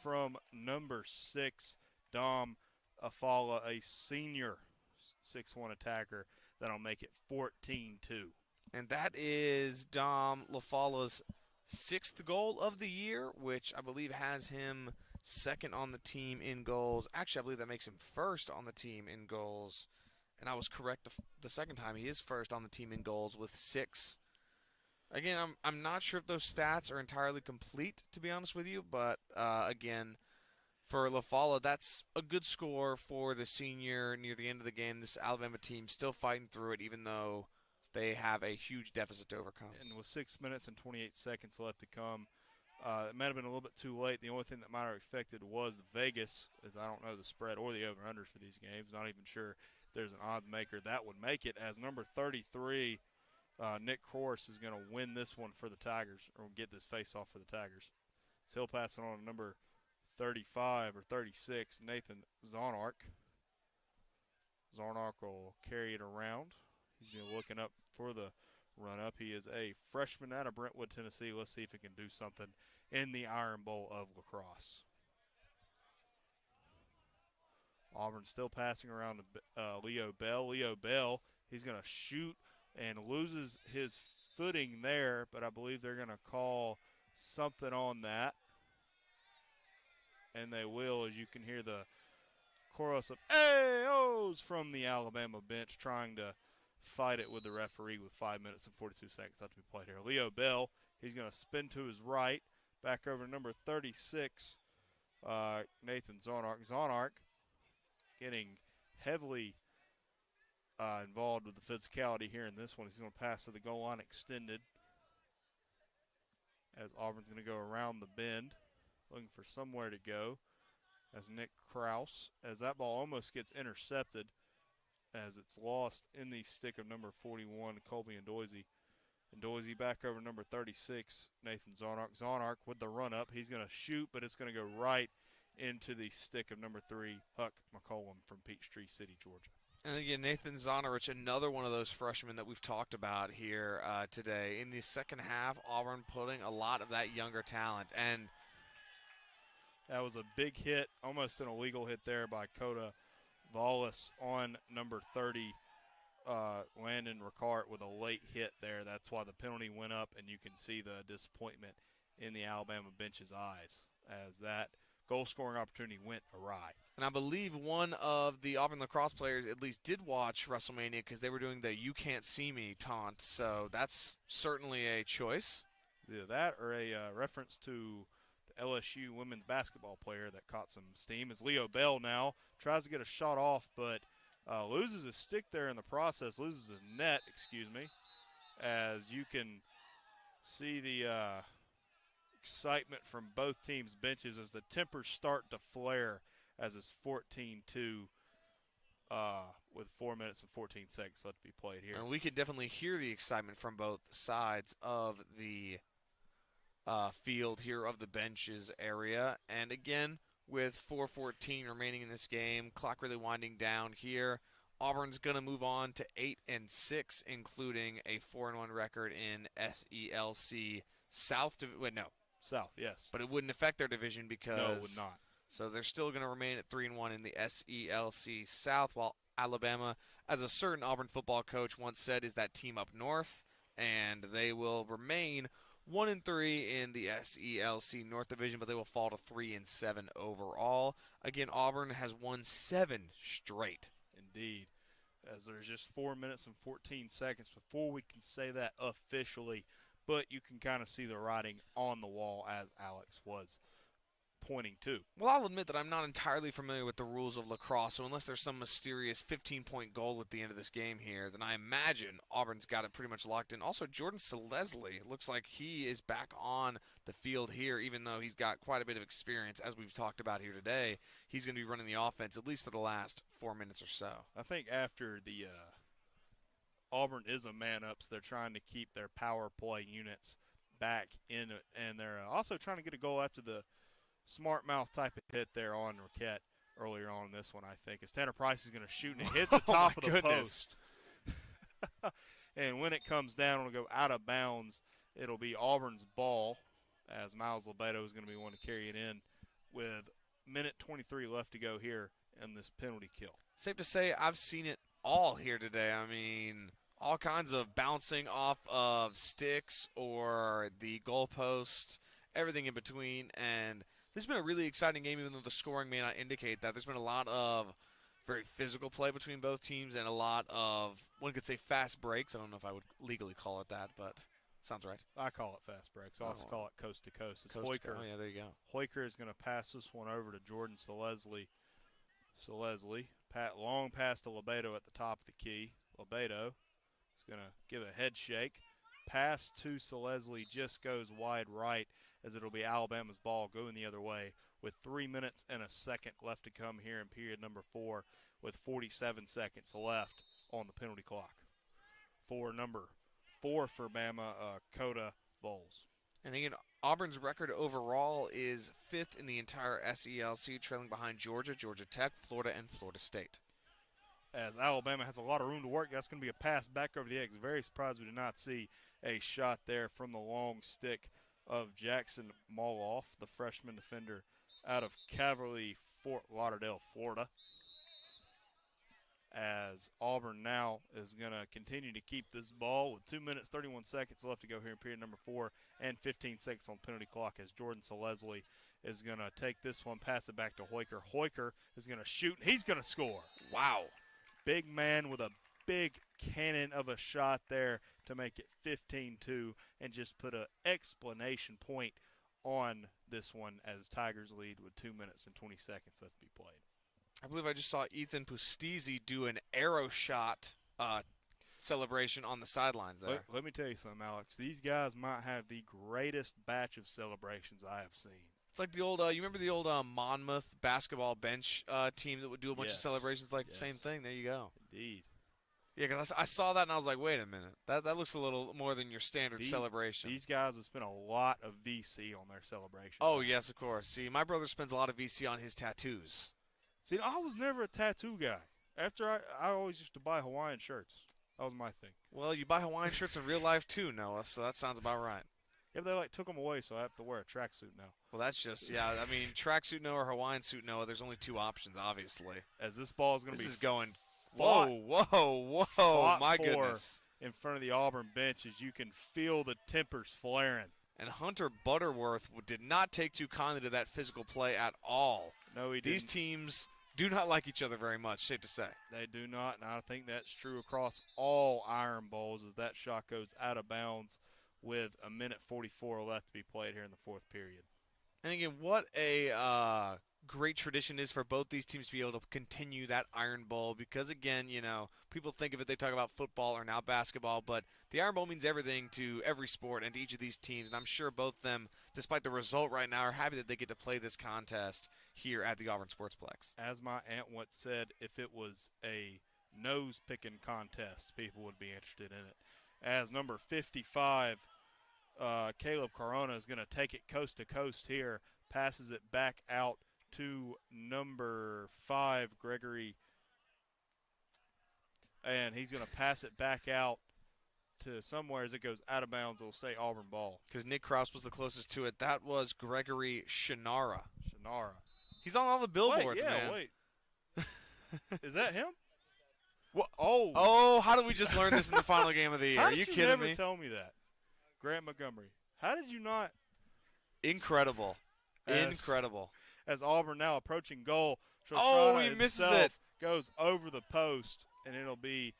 Speaker 1: from number 6, Dom Afala, a senior 6'1" attacker that'll make it 14-2.
Speaker 2: And that is Dom Lafala's 6th goal of the year, which I believe has him second on the team in goals. Actually, I believe that makes him first on the team in goals. And I was correct the second time. He is first on the team in goals with 6. Again, I'm not sure if those stats are entirely complete, to be honest with you. But, again, for LaFala, that's a good score for the senior near the end of the game. This Alabama team still fighting through it, even though they have a huge deficit to overcome.
Speaker 1: And with 6 minutes and 28 seconds left to come, it might have been a little bit too late. The only thing that might have affected was Vegas, as I don't know the spread or the over-unders for these games. Not even sure if there's an odds maker that would make it, as number 33, Nick Cross, is going to win this one for the Tigers, or get this face-off for the Tigers. So he'll pass it on to number 35 or 36, Nathan Zonark. Zonark will carry it around. He's going to be looking up for the run-up. He is a freshman out of Brentwood, Tennessee. Let's see if he can do something in the Iron Bowl of Lacrosse. Auburn still passing around to Leo Bell. Leo Bell, he's going to shoot and loses his footing there, but I believe they're going to call something on that. And they will, as you can hear the chorus of "Ay-ohs" from the Alabama bench trying to fight it with the referee with 5 minutes and 42 seconds left to be played here. Leo Bell, he's going to spin to his right, back over to number 36, Nathan Zonark. Zonark getting heavily involved with the physicality here in this one. He's going to pass to the goal line extended, as Auburn's going to go around the bend, looking for somewhere to go, as Nick Kraus, as that ball almost gets intercepted, as it's lost in the stick of number 41, Colby Ndoise. Ndoise back over number 36, Nathan Zonark. Zonark with the run-up. He's going to shoot, but it's going to go right into the stick of number 3, Huck McCollum from Peachtree City, Georgia.
Speaker 2: And again, Nathan Zonarich, another one of those freshmen that we've talked about here today. In the second half, Auburn putting a lot of that younger talent. And
Speaker 1: that was a big hit, almost an illegal hit there by Coda Vallis on number 30, Landon Ricard, with a late hit there. That's why the penalty went up, and you can see the disappointment in the Alabama bench's eyes as that goal-scoring opportunity went awry.
Speaker 2: And I believe one of the Auburn lacrosse players at least did watch WrestleMania because they were doing the "You Can't See Me" taunt, so that's certainly a choice.
Speaker 1: Either that or a reference to the LSU women's basketball player that caught some steam, as Leo Bell now tries to get a shot off, but Loses a stick there in the process, loses a net, as you can see the excitement from both teams' benches as the tempers start to flare as it's 14-2 with 4 minutes and 14 seconds left to be played here.
Speaker 2: And we could definitely hear the excitement from both sides of the field here, of the benches area. And again, with 4:14 remaining in this game, clock really winding down here, Auburn's going to move on to 8-6, including a 4-1 record in SELC South.
Speaker 1: South, yes.
Speaker 2: But it wouldn't affect their division because
Speaker 1: no, it would not.
Speaker 2: So they're still going to remain at 3-1 in the SELC South, while Alabama, as a certain Auburn football coach once said, is that team up north, and they will remain 1-3 in the SELC North Division, but they will fall to 3-7 overall. Again, Auburn has won 7 straight.
Speaker 1: Indeed, as there's just 4 minutes and 14 seconds before we can say that officially, but you can kind of see the writing on the wall, as Alex was pointing to.
Speaker 2: Well, I'll admit that I'm not entirely familiar with the rules of lacrosse, so unless there's some mysterious 15-point goal at the end of this game here, then I imagine Auburn's got it pretty much locked in. Also, Jordan Selesli looks like he is back on the field here, even though he's got quite a bit of experience, as we've talked about here today. He's going to be running the offense at least for the last 4 minutes or so.
Speaker 1: I think after the Auburn is a man-up, so they're trying to keep their power play units back in it, and they're also trying to get a goal after the smart mouth type of hit there on Roquette earlier on in this one, I think. As Tanner Price is going to shoot, and it hits the top of the post. And when it comes down, it'll go out of bounds. It'll be Auburn's ball, as Miles Lebedo is going to be one to carry it in with minute 23 left to go here in this penalty kill.
Speaker 2: Safe to say I've seen it all here today. I mean, all kinds of bouncing off of sticks or the goalpost, everything in between, and this has been a really exciting game, even though the scoring may not indicate that. There's been a lot of very physical play between both teams and a lot of, one could say, fast breaks. I don't know if I would legally call it that, but sounds right.
Speaker 1: I call it fast breaks. I also call it coast to coast. It's Hoyker.
Speaker 2: Oh, yeah, there you go.
Speaker 1: Hoyker is going to pass this one over to Jordan Selesli. Long pass to Lebedo at the top of the key. Lebedo is going to give a head shake. Pass to Selesli just goes wide right, as it'll be Alabama's ball going the other way with 3 minutes and a second left to come here in period number 4 with 47 seconds left on the penalty clock. For number 4 for Bama, Coda Bowles.
Speaker 2: And again, Auburn's record overall is 5th in the entire SELC, trailing behind Georgia, Georgia Tech, Florida, and Florida State.
Speaker 1: As Alabama has a lot of room to work, that's going to be a pass back over the eggs. Very surprised we did not see a shot there from the long stick of Jackson Moloff, the freshman defender out of Cavalry, Fort Lauderdale, Florida. As Auburn now is going to continue to keep this ball with 2 minutes, 31 seconds left to go here in period number 4 and 15 seconds on penalty clock, as Jordan Selesli is going to take this one, pass it back to Hoyker. Hoyker is going to shoot, and he's going to score.
Speaker 2: Wow.
Speaker 1: Big man with a big cannon of a shot there to make it 15-2 and just put an explanation point on this one as Tigers lead with 2 minutes and 20 seconds left to be played.
Speaker 2: I believe I just saw Ethan Pustisi do an arrow shot celebration on the sidelines there.
Speaker 1: Let me tell you something, Alex. These guys might have the greatest batch of celebrations I have seen.
Speaker 2: It's like the old, you remember the old Monmouth basketball bench team that would do a bunch of celebrations? Like same thing. There you go.
Speaker 1: Indeed.
Speaker 2: Yeah, because I saw that and I was like, wait a minute. That looks a little more than your standard celebration.
Speaker 1: These guys have spent a lot of VC on their celebration.
Speaker 2: Oh, yes, of course. See, my brother spends a lot of VC on his tattoos.
Speaker 1: See, I was never a tattoo guy. After I always used to buy Hawaiian shirts. That was my thing.
Speaker 2: Well, you buy Hawaiian shirts in real life too, Noah, so that sounds about right.
Speaker 1: Yeah, but they took them away, so I have to wear a tracksuit now.
Speaker 2: Well, that's just, I mean, tracksuit Noah or Hawaiian suit Noah, there's only 2 options, obviously.
Speaker 1: As this ball is going to be.
Speaker 2: This is going. Whoa, my goodness.
Speaker 1: In front of the Auburn bench, as you can feel the tempers flaring.
Speaker 2: And Hunter Butterworth did not take too kindly to that physical play at all.
Speaker 1: No, he didn't.
Speaker 2: These teams do not like each other very much, safe to say.
Speaker 1: They do not, and I think that's true across all Iron Bowls, as that shot goes out of bounds with a minute 44 left to be played here in the 4th period.
Speaker 2: And again, what a great tradition is for both these teams to be able to continue that Iron Bowl because, again, people think of it, they talk about football or now basketball, but the Iron Bowl means everything to every sport and to each of these teams, and I'm sure both of them, despite the result right now, are happy that they get to play this contest here at the Auburn Sportsplex.
Speaker 1: As my aunt once said, if it was a nose-picking contest, people would be interested in it. As number 55, Caleb Corona is going to take it coast to coast here, passes it back out to number 5, Gregory, and he's going to pass it back out to somewhere as it goes out of bounds. It'll stay Auburn ball.
Speaker 2: Because Nick Krause was the closest to it. That was Gregory Shinara.
Speaker 1: He's
Speaker 2: on all the billboards, man.
Speaker 1: Wait. Is that him?
Speaker 2: What?
Speaker 1: Oh,
Speaker 2: how did we just learn this in the final game of the year?
Speaker 1: How
Speaker 2: Are you
Speaker 1: did
Speaker 2: kidding
Speaker 1: never
Speaker 2: me?
Speaker 1: tell me that? Grant Montgomery. How did you not?
Speaker 2: Incredible. Incredible.
Speaker 1: As Auburn now approaching goal.
Speaker 2: He misses it.
Speaker 1: Goes over the post, and it'll be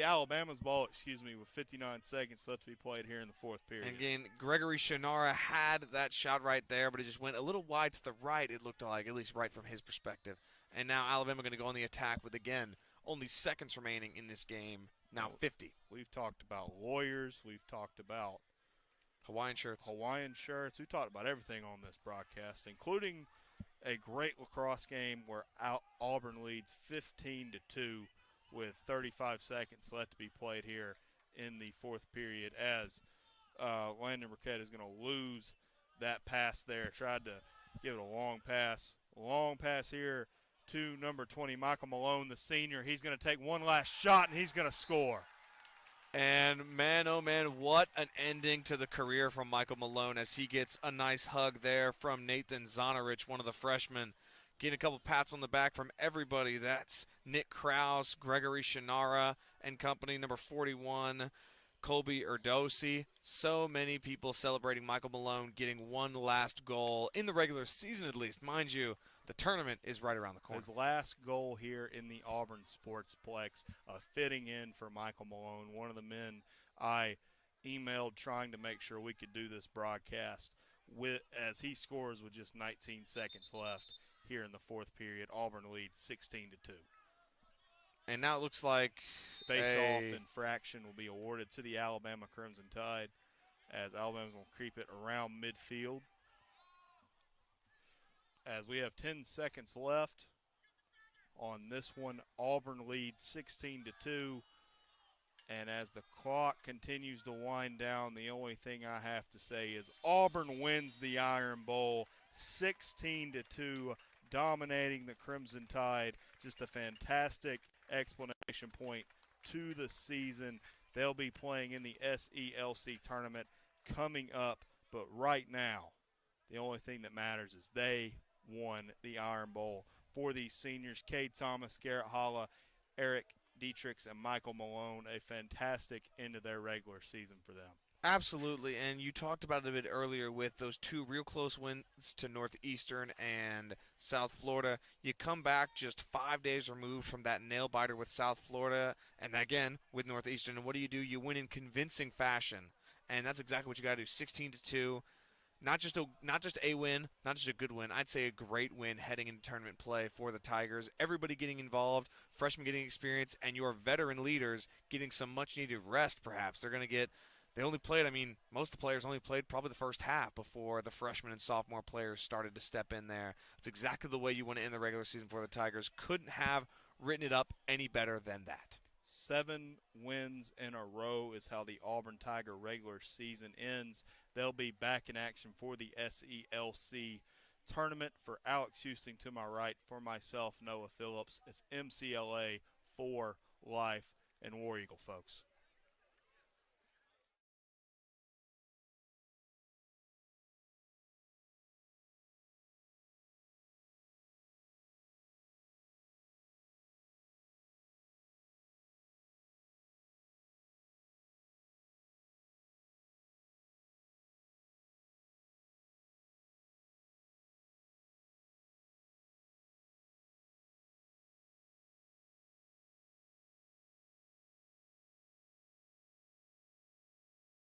Speaker 1: Alabama's ball, with 59 seconds left to be played here in the fourth period.
Speaker 2: And again, Gregory Shinara had that shot right there, but it just went a little wide to the right, it looked like, at least right from his perspective. And now Alabama going to go on the attack with, again, only seconds remaining in this game, now 50.
Speaker 1: We've talked about lawyers. We've talked about
Speaker 2: Hawaiian shirts.
Speaker 1: We talked about everything on this broadcast, including a great lacrosse game where Auburn leads 15-2 with 35 seconds left to be played here in the fourth period as Landon Burkett is going to lose that pass there. Tried to give it a long pass. Long pass here to number 20, Michael Malone, the senior. He's going to take one last shot, and he's going to score.
Speaker 2: And, man, oh, man, what an ending to the career from Michael Malone as he gets a nice hug there from Nathan Zonarich, one of the freshmen. Getting a couple pats on the back from everybody. That's Nick Krause, Gregory Shinara, and company, number 41, Colby Erdosi. So many people celebrating Michael Malone getting one last goal in the regular season at least. Mind you, the tournament is right around the corner.
Speaker 1: His last goal here in the Auburn Sportsplex, a fitting in for Michael Malone, one of the men I emailed trying to make sure we could do this broadcast as he scores with just 19 seconds left here in the fourth period. Auburn leads 16-2.
Speaker 2: And now it looks like
Speaker 1: face-off infraction will be awarded to the Alabama Crimson Tide as Alabama's going to creep it around midfield. As we have 10 seconds left on this one, Auburn leads 16-2. And as the clock continues to wind down, the only thing I have to say is Auburn wins the Iron Bowl 16-2, dominating the Crimson Tide. Just a fantastic explanation point to the season. They'll be playing in the SELC tournament coming up, but right now, the only thing that matters is they won the Iron Bowl. For these seniors, Cade Thomas, Garrett Holla, Eric Dietrichs, and Michael Malone, a fantastic end of their regular season for them.
Speaker 2: Absolutely, and you talked about it a bit earlier with those two real close wins to Northeastern and South Florida. You come back just 5 days removed from that nail-biter with South Florida, and again with Northeastern, and what do? You win in convincing fashion, and that's exactly what you got to do, 16-2. Not just a win, not just a good win. I'd say a great win heading into tournament play for the Tigers. Everybody getting involved, freshmen getting experience, and your veteran leaders getting some much-needed rest, perhaps. They only played, most of the players only played probably the first half before the freshman and sophomore players started to step in there. It's exactly the way you want to end the regular season for the Tigers. Couldn't have written it up any better than that.
Speaker 1: 7 wins in a row is how the Auburn Tiger regular season ends. They'll be back in action for the SELC tournament. For Alex Houston to my right, for myself, Noah Phillips, it's MCLA for life and War Eagle, folks.